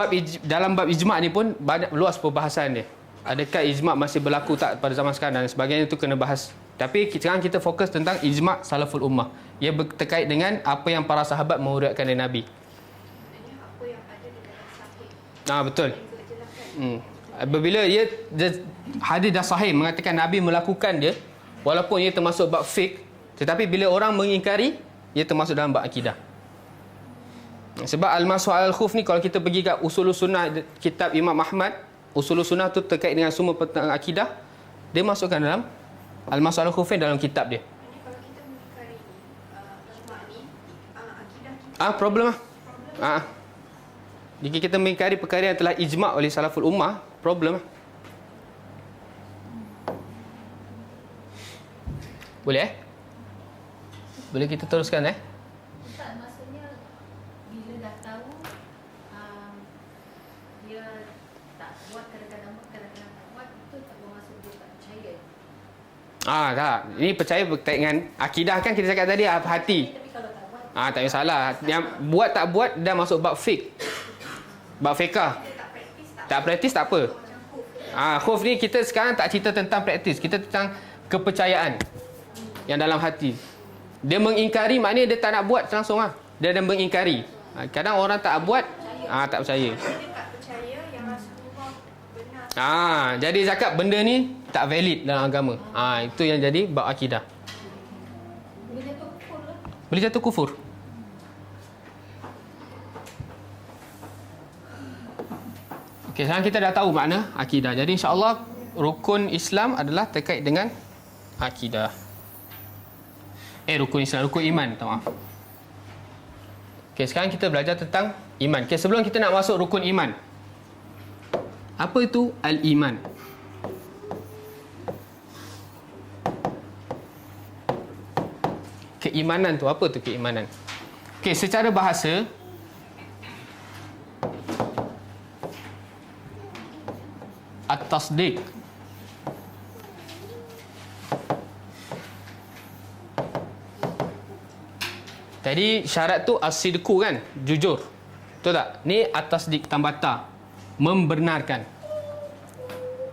bab ijma' ni pun banyak luas perbahasan dia. Adakah ijma' masih berlaku tak pada zaman sekarang dan sebagainya, itu kena bahas. Tapi sekarang kita fokus tentang ijma' salaful ummah. Ia terkait dengan apa yang para sahabat meriwayatkan dari Nabi. Apa yang ada di dalam sahih. Betul. Apabila hadis dah sahih mengatakan Nabi melakukan dia, walaupun ia termasuk bab fiqh, tetapi bila orang mengingkari, ia termasuk dalam bab akidah. Sebab al-mashu alal khuf ni, kalau kita pergi kat usul sunnah kitab Imam Ahmad, usul sunnah tu terkait dengan semua tentang akidah, dia masukkan dalam al-mashu alal khuf dalam kitab dia. Kalau kita mengingkari ijma' ni, akidah kita problem lah. Jika kita mengingkari perkara yang telah ijma' oleh salaful ummah, problem lah. Boleh Boleh kita teruskan Ustaz, maksudnya bila dah tahu dia tak buat, kadang-kadang tak buat, itu tak bermaksud dia tak percaya. Tak. Ini percaya berkait dengan akidah kan, kita cakap tadi hati. Tapi kalau tak buat, tak kisahlah. Yang buat tak buat dah masuk bab fiqh. Bab fiqah. Tak praktis tak apa. Khuf ni kita sekarang tak cerita tentang praktis, kita tentang kepercayaan yang dalam hati. Dia mengingkari maknanya dia tak nak buat langsung Dia dah mengingkari. Kadang orang tak buat, tak percaya. Dia tak percaya yang Rasulullah benar. Jadi cakap benda ni tak valid dalam agama. Itu yang jadi bab akidah. boleh jatuh kufur lah. Boleh jatuh kufur. Okey, sekarang kita dah tahu makna akidah. Jadi insya-Allah rukun Islam adalah terkait dengan akidah. Rukun Islam, rukun iman, minta maaf. Okey, sekarang kita belajar tentang iman. Okey, sebelum kita nak masuk rukun iman. Apa itu al-iman? Keimanan tu apa tu keimanan? Okey, secara bahasa at-tasdiq. Jadi syarat tu as-sidqu kan? Jujur. Betul tak? Ni at-tasdiq tambah ta. Membenarkan.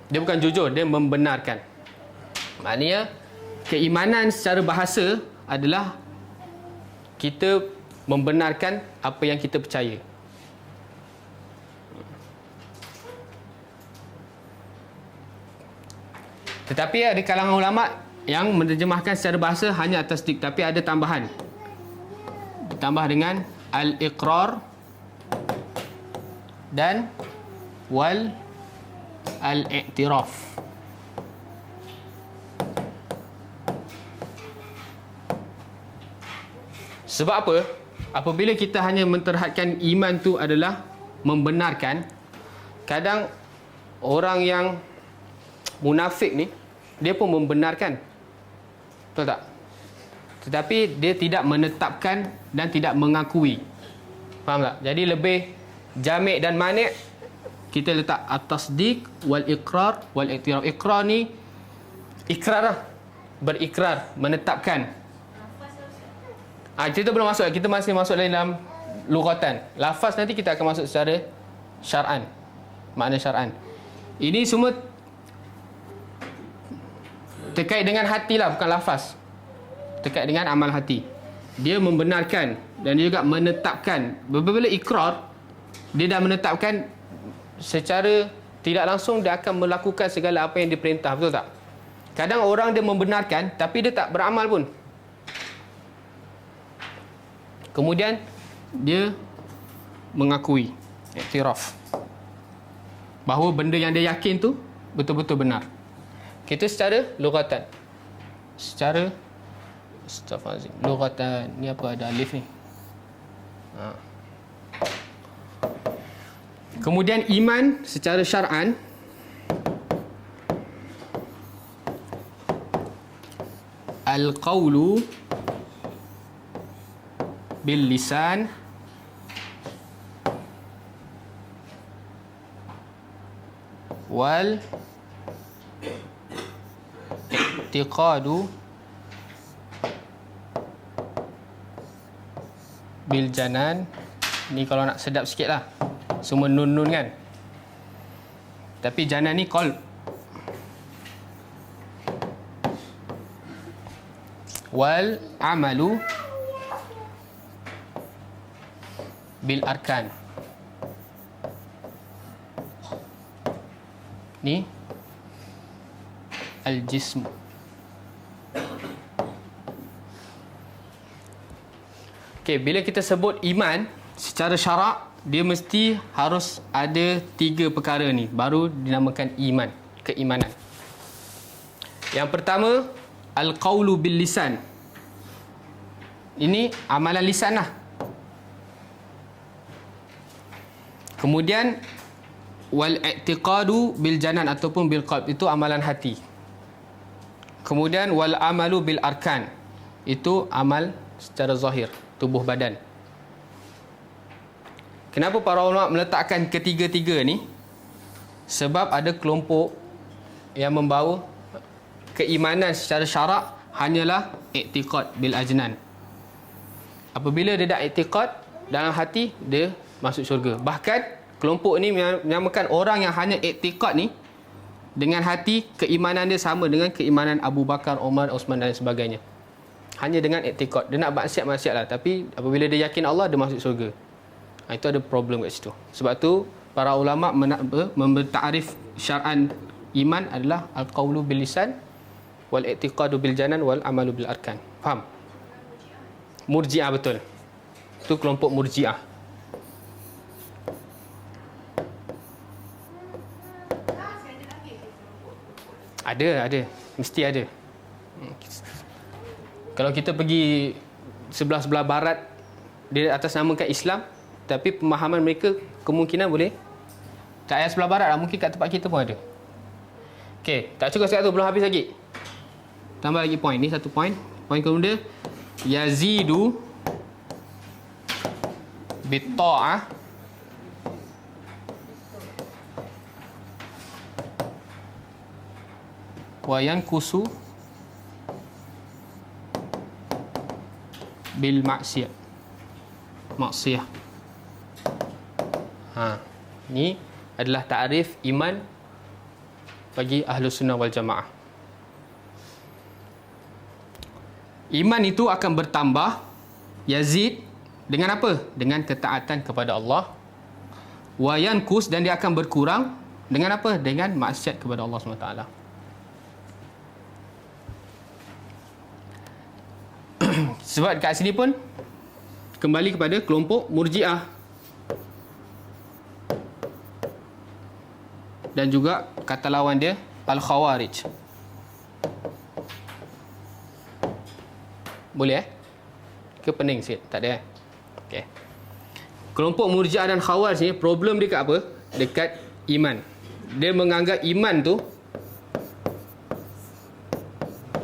Dia bukan jujur, dia membenarkan. Maknanya keimanan secara bahasa adalah kita membenarkan apa yang kita percaya. Tetapi ada kalangan ulama yang menerjemahkan secara bahasa hanya at-tasdiq, tapi ada tambahan. Ditambah dengan al-iqrar dan wal al-i'tiraf. Sebab apa? Apabila kita hanya menterhadkan iman tu adalah membenarkan, kadang orang yang munafik ni dia pun membenarkan. Betul tak? Tetapi dia tidak menetapkan dan tidak mengakui. Faham tak? Jadi lebih jami' dan mani' kita letak at-tasdiq wal iqrar wal i'tiraf. Iqrar ni ikrar lah. Berikrar, menetapkan. Kita belum masuk. Kita masih masuk dalam lughatan. Lafaz nanti kita akan masuk secara syar'an. Makna syar'an. Ini semua terkait dengan hati lah, bukan lafaz. Terkait dengan amal hati. Dia membenarkan dan dia juga menetapkan. Bila ikrar, dia dah menetapkan secara tidak langsung dia akan melakukan segala apa yang diperintah. Betul tak? Kadang orang dia membenarkan tapi dia tak beramal pun. Kemudian dia mengakui, iktiraf, bahawa benda yang dia yakin tu betul-betul benar. Kita secara lughatan. Secara astaghfirullahalazim. Lughatan. Ni apa ada alif ni? Kemudian iman secara syar'an al-qawlu bil lisan wal i'tiqadu bil janan. Ni kalau nak sedap sikit lah, semua nun-nun kan. Tapi janan ni qalb. Wal amalu bil arkan. Ni al-jism. Okey, bila kita sebut iman secara syarak, dia mesti harus ada 3 perkara ni baru dinamakan iman, keimanan. Yang pertama, al-qawlu bil lisan. Ini amalan lisan lah. Kemudian wal i'tiqadu bil janan ataupun bil qalb, itu amalan hati. Kemudian wal amalu bil arkan, itu amal secara zahir, tubuh badan. Kenapa para ulama meletakkan ketiga-tiga ni? Sebab ada kelompok yang membawa keimanan secara syarak hanyalah i'tiqad bil ajnan. Apabila dia dah i'tiqad dalam hati, dia masuk syurga. Bahkan kelompok ni menamakan orang yang hanya i'tiqad ni dengan hati, keimanan dia sama dengan keimanan Abu Bakar, Umar, Osman dan sebagainya. Hanya dengan i'tiqad. Dia nak maksiat-maksiat lah, tapi apabila dia yakin Allah, dia masuk syurga. Itu ada problem kat situ. Sebab tu para ulama membertakrif syar'an iman adalah al-qawlu bil lisan wal i'tiqadu bil janan wal amalu bil arkan. Faham? Murji'ah, betul. Itu kelompok Murji'ah. Ada. Mesti ada. Kalau kita pergi sebelah-sebelah barat, dia atasnamakan Islam, tapi pemahaman mereka kemungkinan boleh tak payah sebelah barat lah, mungkin kat tempat kita pun ada. Okey, tak cukup sekat tu, belum habis lagi. Tambah lagi poin. Ni satu poin. Poin kedua, yazidu bitta'ah wa yankusu bil maksiyah. Ni adalah takrif iman bagi Ahlus Sunnah wal Jamaah. Iman itu akan bertambah, yazid, dengan apa? Dengan ketaatan kepada Allah. Wa yankus, dan dia akan berkurang dengan apa? Dengan maksiat kepada Allah SWT. Sebab kat sini pun kembali kepada kelompok Murji'ah dan juga kata lawan dia Al-Khawarij. Boleh ke pening sikit? Tak ada Okey. Kelompok Murji'ah dan Khawarij ni problem dia kat apa? Dekat iman. Dia menganggap iman tu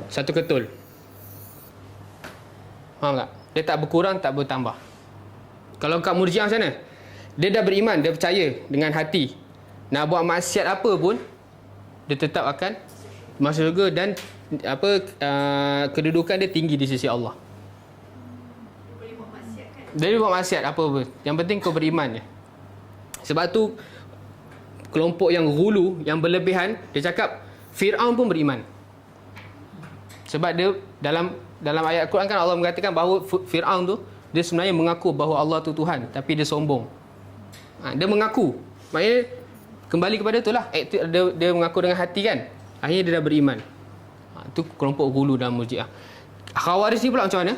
satu ketul. Faham tak? Dia tak berkurang, tak bertambah. Kalau kat Murji'ah macam mana? Dia dah beriman, dia percaya dengan hati. Nak buat maksiat apa pun, dia tetap akan masuk syurga dan kedudukan dia tinggi di sisi Allah. Boleh buat maksiat kan? Dia boleh buat maksiat apa pun. Yang penting kau beriman je. Sebab tu kelompok yang ghulu, yang berlebihan, dia cakap Fir'aun pun beriman. Sebab dia dalam ayat Al-Quran kan Allah mengatakan bahawa Fir'aun tu dia sebenarnya mengaku bahawa Allah tu Tuhan, tapi dia sombong. Dia mengaku. Maknanya kembali kepada itulah. Dia mengaku dengan hati kan. Akhirnya dia dah beriman. Itu kelompok ghulu dalam Murji'ah. Khawarij ni pula macam mana?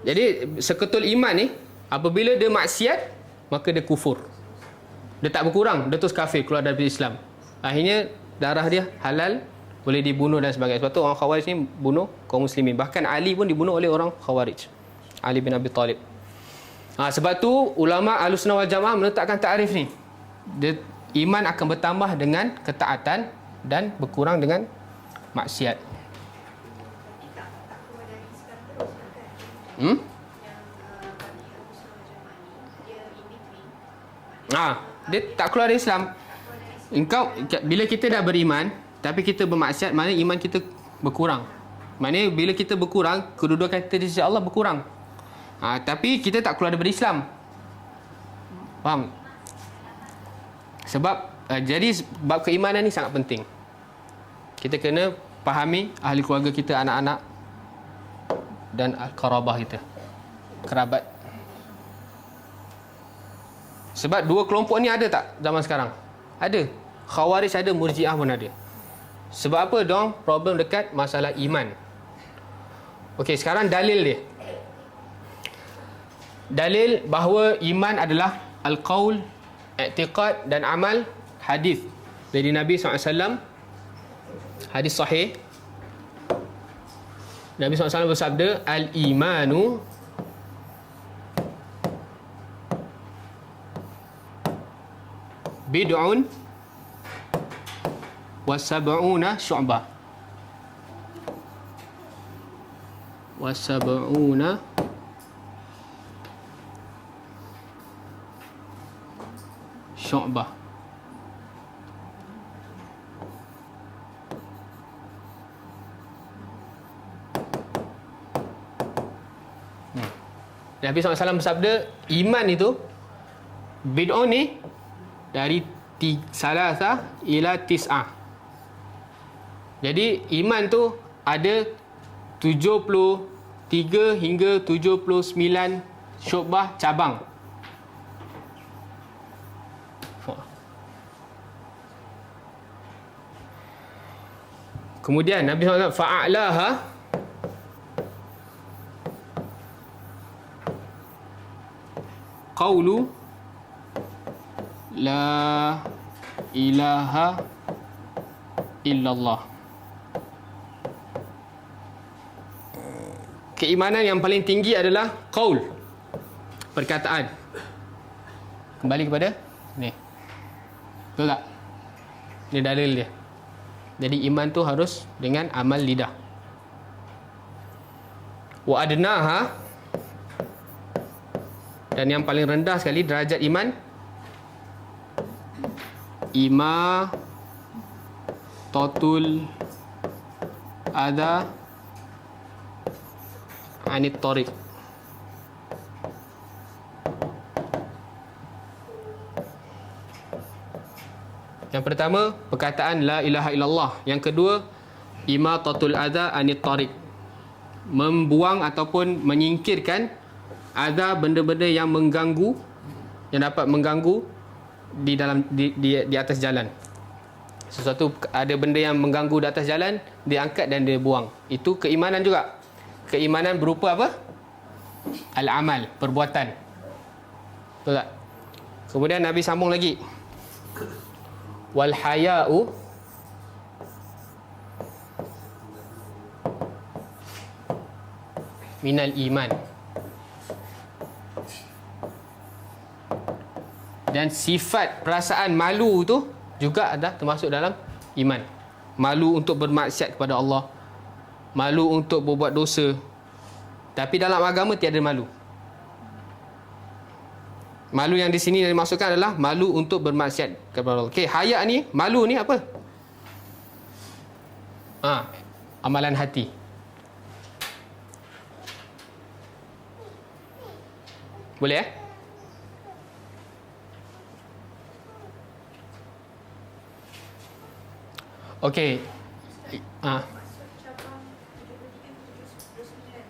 Jadi seketul iman ni, apabila dia maksiat, maka dia kufur. Dia tak berkurang, dia terus kafir, keluar dari Islam. Akhirnya darah dia halal, boleh dibunuh dan sebagainya. Sebab tu orang Khawarij ni bunuh kaum muslimin. Bahkan Ali pun dibunuh oleh orang Khawarij, Ali bin Abi Talib. Sebab tu ulama Ahlussunnah wal Jamaah meletakkan takrif ni. Dia, iman akan bertambah dengan ketaatan dan berkurang dengan maksiat. Tapi tak keluar dari Islam terus kan? Yang bagi Ahlussunnah wal Jamaah ni, dia in between. Dia tak keluar dari Islam. Engkau, bila kita dah beriman tapi kita bermaksiat, maknanya iman kita berkurang. Maknanya bila kita berkurang, kedudukan kita di sisi Allah berkurang. Tapi kita tak keluar daripada Islam. Faham? Sebab jadi bab keimanan ni sangat penting. Kita kena fahami ahli keluarga kita, anak-anak dan qarabah kita, kerabat. Sebab dua kelompok ni ada tak zaman sekarang? Ada. Khawarij ada, Murji'ah pun ada. Sebab apa? Diorang problem dekat masalah iman. Okey, sekarang dalil dia. Dalil bahawa iman adalah al-qaul, i'tiqad dan amal, hadis dari Nabi SAW. Hadis sahih. Nabi SAW bersabda, al-imanu bid'un wa sab'una syu'bah. Wa sab'una syu'bah. Nabi SAW bersabda, iman itu bid'un ni dari salasa ila tis'ah. Jadi iman tu ada 73 hingga 79 syu'bah cabang. Kemudian Nabi SAW fa'alaha qawlu la ilaha illallah. keimanan yang paling tinggi adalah qaul, perkataan. Kembali kepada ni. Betul tak? Ni dalil dia. Jadi iman tu harus dengan amal lidah. Wa adnaha, dan yang paling rendah sekali derajat iman, imatatul adha anit tariq. Yang pertama, perkataan la ilaha illallah. Yang kedua, imatatul adha anit tariq, membuang ataupun menyingkirkan adha, benda-benda yang mengganggu, yang dapat mengganggu di dalam di atas jalan. Sesuatu, ada benda yang mengganggu di atas jalan, dia angkat dan dia buang. Itu keimanan juga. Keimanan berupa apa? Al-amal, perbuatan. Betul tak? Kemudian Nabi sambung lagi. Wal haya'u minal iman. Dan sifat perasaan malu tu juga ada termasuk dalam iman. Malu untuk bermaksiat kepada Allah, malu untuk berbuat dosa. Tapi dalam agama tiada malu. Malu yang di sini yang dimaksudkan adalah malu untuk bermaksiat kepada Allah. Okey, haya ni, malu ni apa? Amalan hati. Boleh Okey. Maksud cabang 73 ke 79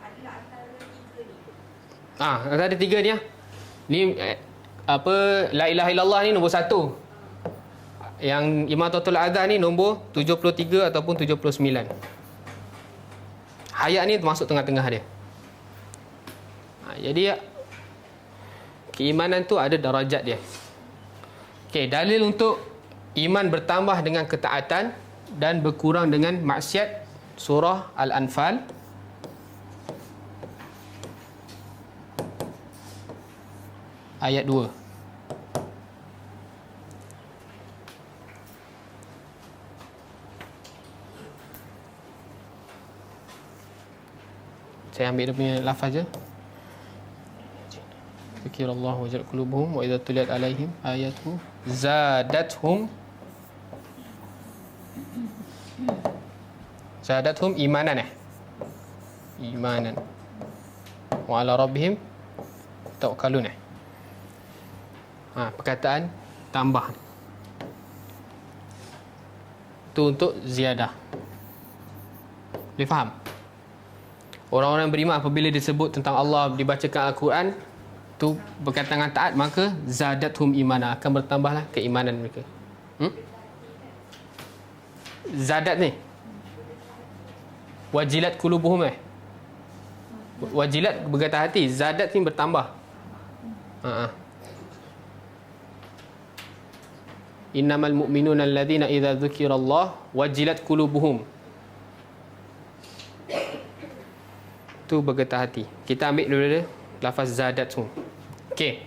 adalah antara tiga ni. Ada tiga ni . Ni la ilaha illallah ni nombor 1. Yang imatatul adha ni nombor 73 ataupun 79. Hayat ni termasuk tengah-tengah dia. Jadi keimanan tu ada darajat dia. Okey, dalil untuk iman bertambah dengan ketaatan dan berkurang dengan maksiat, surah Al-Anfal ayat 2. Saya ambil dia punya lafaz je. Zikirallahu wajal qulubuhum wa idza tuliyat alaihim ayatuhu zadathum imanan. Imanan. Wa ala rabbihim tawakkalun. Perkataan tambah. Itu untuk ziyadah. Boleh faham? Orang-orang beriman apabila disebut tentang Allah, dibacakan Al-Quran, tu berkaitan dengan taat, maka zadathum imana, akan bertambahlah keimanan mereka. Zadat ni wajilat qulubuhum. Wajilat bergetar hati, zadat ni bertambah. Innamal mu'minuna alladhina idza dzukirallah wajilat qulubuhum. Tu bergetar hati. Kita ambil dulu dia lafaz zadat tu. Okey.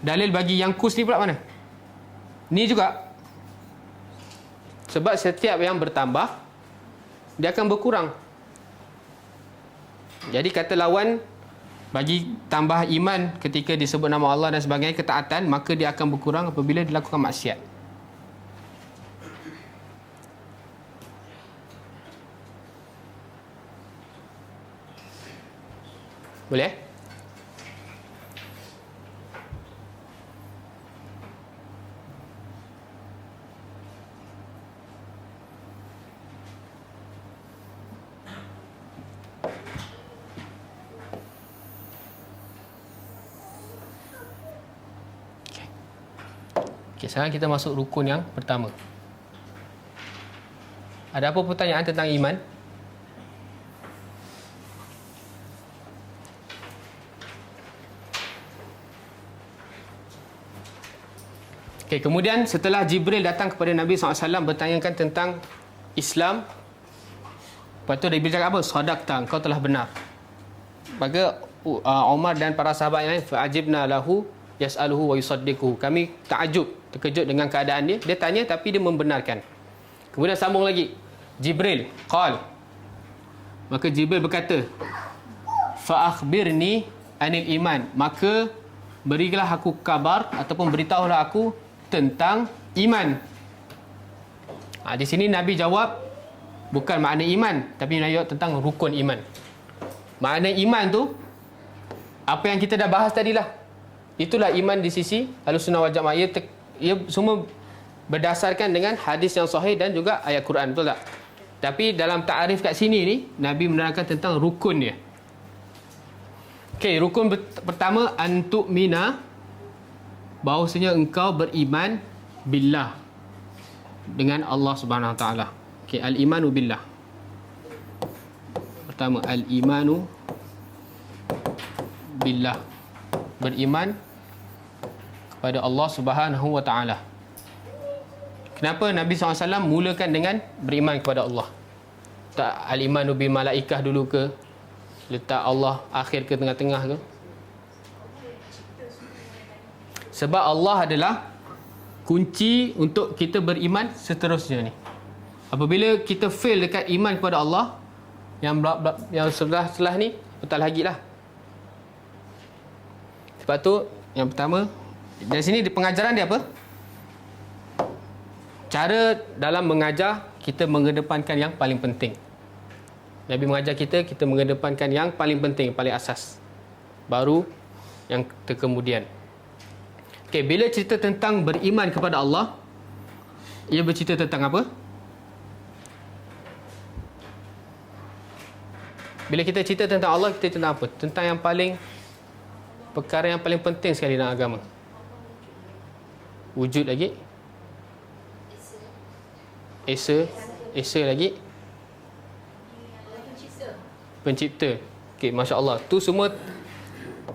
Dalil bagi yang kus ni pula mana? Ni juga. Sebab setiap yang bertambah, dia akan berkurang. Jadi kata lawan, bagi tambah iman ketika disebut nama Allah dan sebagainya, ketaatan, maka dia akan berkurang apabila dilakukan maksiat. Boleh? Okey, sekarang kita masuk rukun yang pertama. Ada apa pertanyaan tentang iman? Okey, kemudian setelah Jibril datang kepada Nabi SAW bertanyakan tentang Islam, Lepas tu Nabi cakap apa? Sadaqta, engkau telah benar. Maka Umar dan para sahabat yang lain, fa'ajibna lahu yas'aluhu wa yusaddiquhu. Kami takjub, terkejut dengan keadaan dia. Dia tanya tapi dia membenarkan. Kemudian sambung lagi. Jibril qal. Maka Jibril berkata, fa akhbirni anil iman. Maka berilah aku kabar ataupun beritahulah aku tentang iman. Di sini Nabi jawab bukan makna iman, tapi Nabi jawab tentang rukun iman. Makna iman tu apa yang kita dah bahas tadilah. Itulah iman di sisi Ahlussunnah wal Jamaah. Ia semua berdasarkan dengan hadis yang sahih dan juga ayat Quran, betul tak? Tapi dalam takrif kat sini ni Nabi menerangkan tentang rukun dia. Okey, rukun pertama antu'mina, bahawasanya engkau beriman billah, dengan Allah Subhanahu Wa Taala. Okey, al-imanu billah. Pertama, al-imanu billah, beriman kepada Allah Subhanahu Wa Taala. Kenapa Nabi SAW mulakan dengan beriman kepada Allah? Tak al-imanu bil malaikah dulu ke? Letak Allah akhir ke tengah-tengah ke? Sebab Allah adalah kunci untuk kita beriman seterusnya ni. Apabila kita fail dekat iman kepada Allah, yang setelah ni betul lagi lah. Sebab tu yang pertama, dari sini di pengajaran dia apa? Cara dalam mengajar, kita mengedepankan yang paling penting. Nabi mengajar kita mengedepankan yang paling penting, paling asas. Baru yang terkemudian. Okey, bila cerita tentang beriman kepada Allah, ia bercerita tentang apa? Bila kita cerita tentang Allah, kita tentang apa? Tentang yang paling, perkara yang paling penting sekali dalam agama. Wujud lagi. Esa lagi. Pencipta. Okey, Masya Allah. Tu semua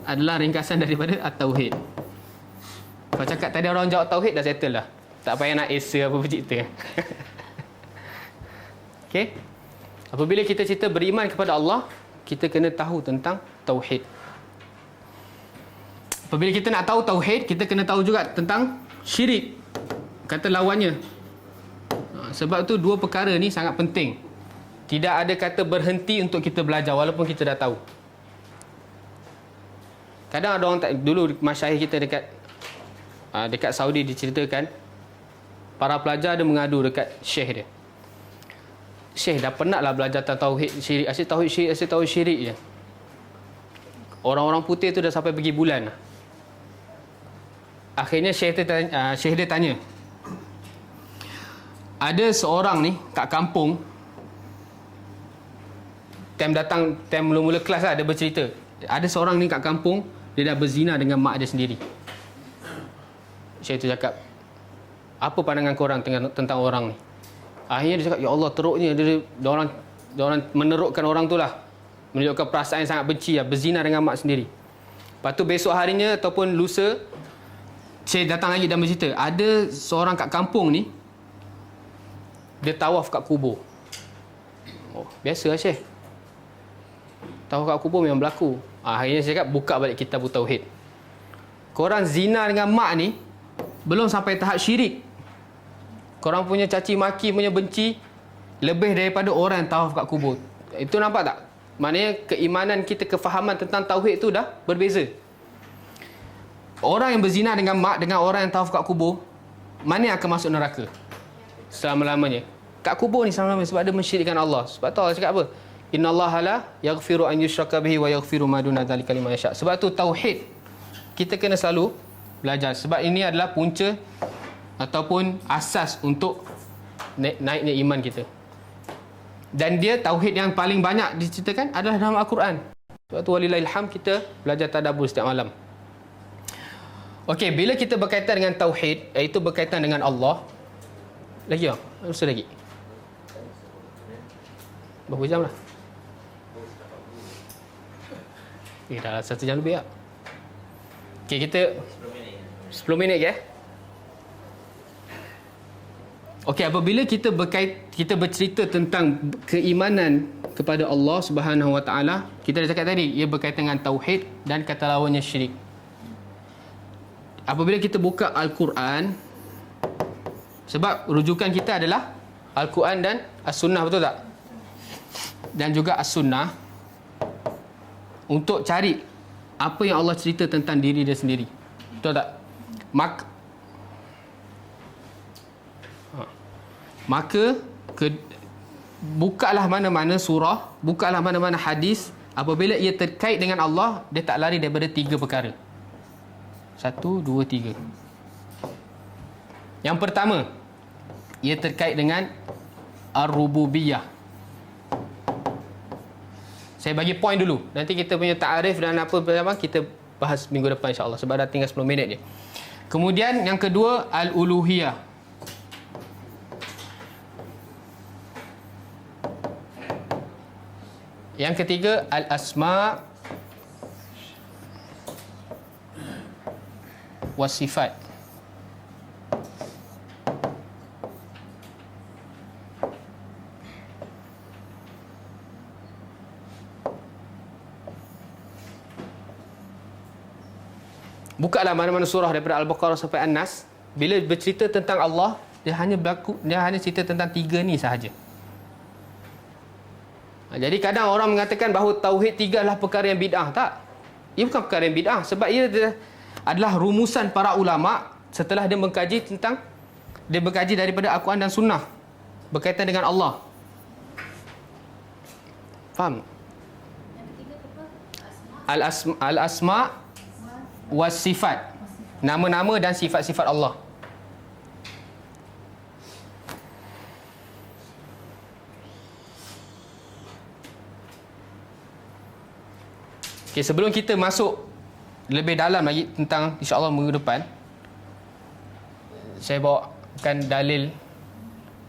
adalah ringkasan daripada At-Tauhid. Kalau cakap tadi orang jawab Tauhid, dah settle lah. Tak payah nak esa apa pencipta. Okey. Apabila kita cerita beriman kepada Allah, kita kena tahu tentang Tauhid. Apabila kita nak tahu Tauhid, kita kena tahu juga tentang syirik. Kata lawannya. Sebab tu dua perkara ni sangat penting. Tidak ada kata berhenti untuk kita belajar walaupun kita dah tahu. Kadang ada orang dulu masyayikh kita dekat Saudi diceritakan, para pelajar ada mengadu dekat syekh dia. Syekh dah penatlah belajar tentang tauhid syirik, asyik tauhid syirik je. Orang-orang putih tu dah sampai pergi bulan. Akhirnya syekh dia tanya, ada seorang ni kat kampung, time mula-mula kelas lah, dia bercerita, ada seorang ni kat kampung, dia dah berzina dengan mak dia sendiri. Syekh tu cakap, apa pandangan korang tentang orang ni? Akhirnya dia cakap, ya Allah, teruknya dia orang menerukkan orang tu lah, menunjukkan perasaan yang sangat benci lah, berzina dengan mak sendiri. Lepas tu besok harinya ataupun lusa, Syekh datang lagi dan bercerita, ada seorang kat kampung ni, dia tawaf kat kubur. Oh, biasa lah Syekh, tawaf kat kubur memang berlaku. Akhirnya saya cakap, buka balik kitab Tauhid. Korang zina dengan mak ni belum sampai tahap syirik. Korang punya caci maki, punya benci lebih daripada orang yang tawaf kat kubur. Itu nampak tak? Maknanya keimanan kita, kefahaman tentang tauhid tu dah berbeza. Orang yang berzina dengan mak, dengan orang yang tawaf kat kubur, mana yang akan masuk neraka selama-lamanya? Kat kubur ni selama-lamanya, sebab dia mensyirikkan Allah. Sebab tu Allah cakap apa? Innallaha la yaghfiru an yushraka bihi wa yaghfiru ma duna dzalika liman yasha. Sebab tu tauhid kita kena selalu belajar, sebab ini adalah punca ataupun asas untuk naiknya iman kita. Dan dia tauhid yang paling banyak diceritakan adalah dalam Al-Quran. Sebab tu walillahilham kita belajar tadabbur setiap malam. Okey, bila kita berkaitan dengan tauhid, iaitu berkaitan dengan Allah. Lagi tak? Masa lagi. Berapa jam lah? Dah 1 jam lebih tak? Okey, kita 10 minit ke? Okey, apabila kita bercerita tentang keimanan kepada Allah Subhanahu Wa Taala, kita dah cakap tadi, ia berkaitan dengan tauhid dan kata lawannya syirik. Apabila kita buka Al-Quran, sebab rujukan kita adalah Al-Quran dan As-Sunnah, betul tak? Dan juga As-Sunnah, untuk cari apa yang Allah cerita tentang diri dia sendiri. Betul tak? Maka bukalah mana-mana surah, bukalah mana-mana hadis, apabila ia terkait dengan Allah, dia tak lari daripada 3 perkara. 1, 2, 3. Yang pertama, ia terkait dengan Ar-Rububiyah. Saya bagi poin dulu. Nanti kita punya ta'arif dan apa kita bahas minggu depan insya-Allah, sebab dah tinggal 10 minit je. Kemudian yang kedua, Al-Uluhiyah. Yang ketiga, Al-Asma' wa Sifat. Bukalah mana-mana surah daripada Al-Baqarah sampai An-Nas, bila bercerita tentang Allah, dia hanya cerita tentang 3 ni sahaja. Jadi kadang orang mengatakan bahawa tauhid 3 adalah perkara yang bid'ah. Tak. Ia bukan perkara yang bid'ah, sebab ia adalah rumusan para ulama setelah dia mengkaji daripada Al-Quran dan Sunnah berkaitan dengan Allah. Faham? Yang ketiga apa? Al-Asma' wa Sifat. Nama-nama dan sifat-sifat Allah. Okay, sebelum kita masuk lebih dalam lagi tentang insya-Allah minggu depan, saya bawakan dalil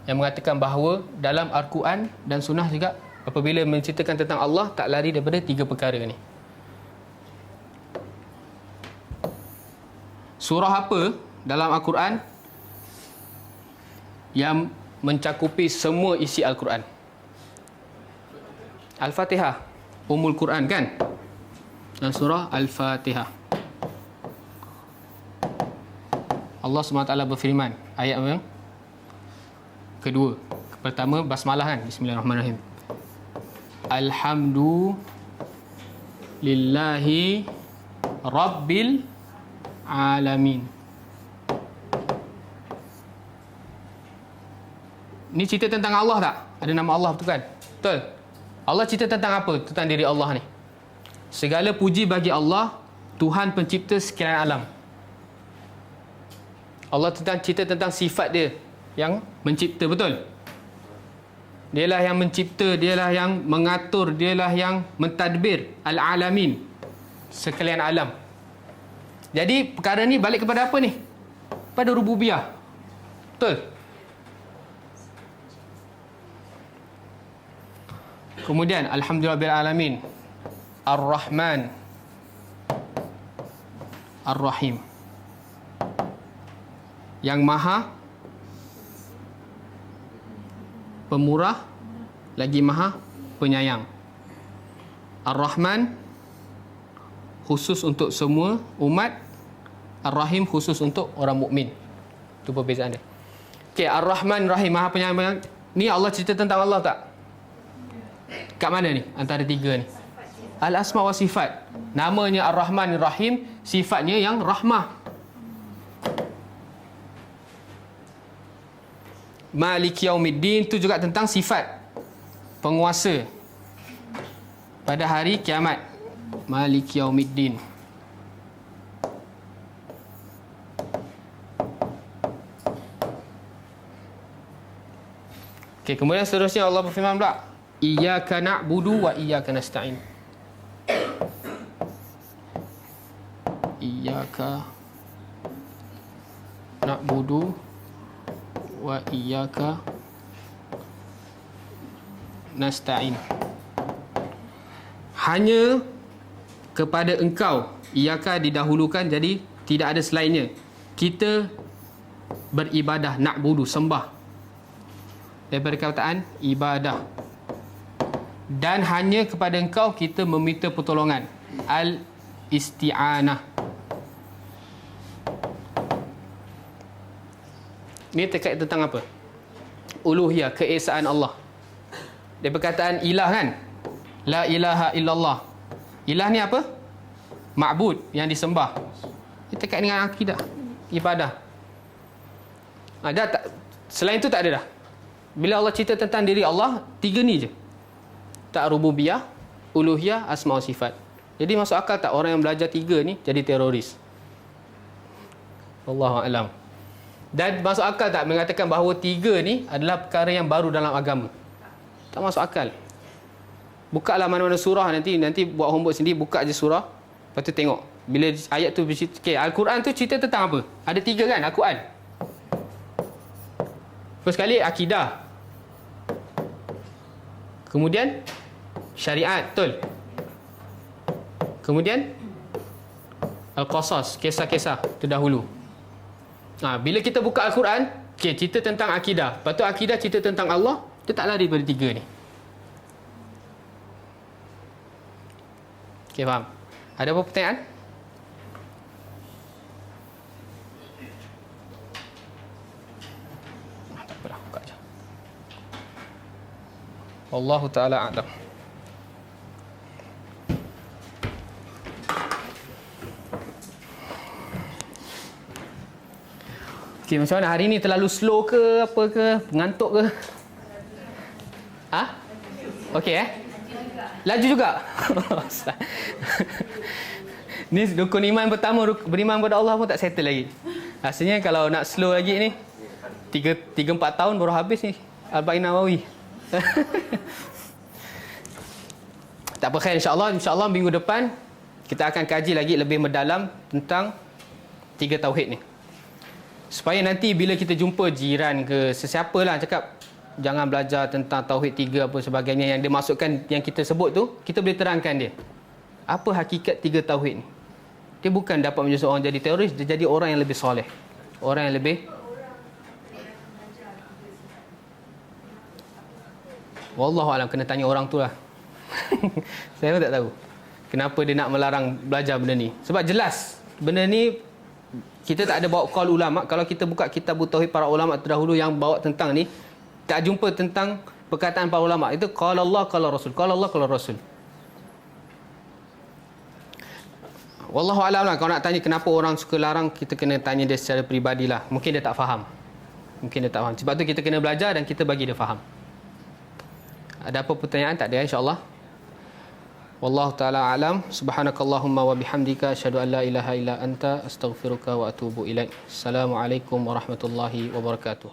yang mengatakan bahawa dalam Al-Quran dan Sunnah juga apabila menceritakan tentang Allah, tak lari daripada 3 perkara ni. Surah apa dalam Al-Quran yang mencakupi semua isi Al-Quran? Al-Fatihah, Ummul Quran kan? Dan surah Al-Fatihah. Allah SWT berfirman, ayat yang kedua. Pertama, basmalah kan? Bismillahirrahmanirrahim. Alhamdulillahi Rabbil Alamin. Ni cerita tentang Allah tak? Ada nama Allah, betul kan? Betul. Allah cerita tentang apa? Tentang diri Allah ni. Segala puji bagi Allah, Tuhan pencipta sekalian alam. Allah cerita tentang sifat dia yang mencipta, betul? Dialah yang mencipta, dialah yang mengatur, dialah yang mentadbir al-alamin, sekalian alam. Jadi perkara ni balik kepada apa ni? Pada rububiyah. Betul? Kemudian alhamdulillahil alamin, Ar-Rahman, Ar-Rahim, yang maha pemurah lagi maha penyayang. Ar-Rahman khusus untuk semua umat, Ar-Rahim khusus untuk orang mukmin. Itu perbezaan dia. Okey, Ar-Rahman, Rahim, maha penyayang. Ni Allah cerita tentang Allah tak? Kat mana ni antara 3 ni? Al-Asma wa Sifat. Namanya Ar-Rahman Ar-Rahim, sifatnya yang rahmah. Maliki Yaumiddin itu juga tentang sifat penguasa pada hari kiamat. Maliki Yaumiddin. Okey, kemudian seterusnya Allah berfirman pula, Iyyaka na'budu wa iyyaka nasta'in. Iyyaka na'budu wa iyyaka nasta'in. Hanya kepada engkau iyyaka didahulukan, jadi tidak ada selainnya. Kita beribadah, na'budu, sembah. daripada kataan ibadah. Dan hanya kepada engkau kita meminta pertolongan. Al-isti'anah. Ini terkait tentang apa? Uluhiyah, keesaan Allah. Dia perkataan ilah kan? La ilaha illallah. Ilah ni apa? Ma'bud, yang disembah. Dia terkait dengan akidah, ibadah. Dah tak, selain itu tak ada dah. Bila Allah cerita tentang diri Allah, 3 ni je. Tak rububiyah, uluhiyah, asma' wa sifat. Jadi masuk akal tak orang yang belajar 3 ni jadi teroris? Wallahu a'lam. Dan masuk akal tak mengatakan bahawa 3 ni adalah perkara yang baru dalam agama? Tak masuk akal. Bukalah mana-mana surah, nanti buat homework sendiri, buka je surah, lepas tu tengok bila ayat tu bercerita. Okay, Al-Quran tu cerita tentang apa? Ada 3 kan Al-Quran. First kali akidah, kemudian syariat, betul. Kemudian Al-Qasas, kisah-kisah terdahulu. Bila kita buka Al-Quran, cerita tentang akidah, lepas tu akidah cerita tentang Allah, dia tak lari daripada 3 ni. Okay, faham? Ada apa pertanyaan? Tak apa dah, buka je. Wallahu ta'ala a'lam. Okay, macam mana hari ni? Terlalu slow ke? Apa ke? Ngantuk ke? Okey Laju juga? Ni rukun iman pertama, beriman kepada Allah pun tak settle lagi. Rasanya kalau nak slow lagi ni 3-4 tahun baru habis ni Arba'in Nawawi. Tak apa, khair, insyaAllah minggu depan kita akan kaji lagi lebih mendalam tentang 3 tauhid ni. Supaya nanti bila kita jumpa jiran ke sesiapa lah cakap jangan belajar tentang tauhid 3 apa sebagainya yang dia masukkan, yang kita sebut tu, kita boleh terangkan dia apa hakikat 3 tauhid ni. Dia bukan dapat menjadi seorang jadi teroris, dia jadi orang yang lebih soleh, orang yang lebih, wallahu alam, kena tanya orang tu lah. Saya pun tak tahu kenapa dia nak melarang belajar benda ni. Sebab jelas benda ni kita tak ada bawa qaul ulama. Kalau kita buka kitab tauhid para ulama terdahulu yang bawa tentang ni, tak jumpa tentang perkataan para ulama. Itu qala Allah, qala Rasul, qala Allah, qala Rasul. Wallahu a'lam lah. Kalau nak tanya kenapa orang suka larang, kita kena tanya dia secara peribadilah. Mungkin dia tak faham. Sebab tu kita kena belajar dan kita bagi dia faham. Ada apa pertanyaan? Tak ada, insya-Allah. Wallahu ta'ala a'lam. Subhanakallahumma wa bihamdika asyhadu an la ilaha illa anta astaghfiruka wa atubu ilaik. Assalamualaikum warahmatullahi wabarakatuh.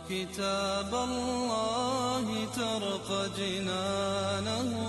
كتاب الله ترق جنانه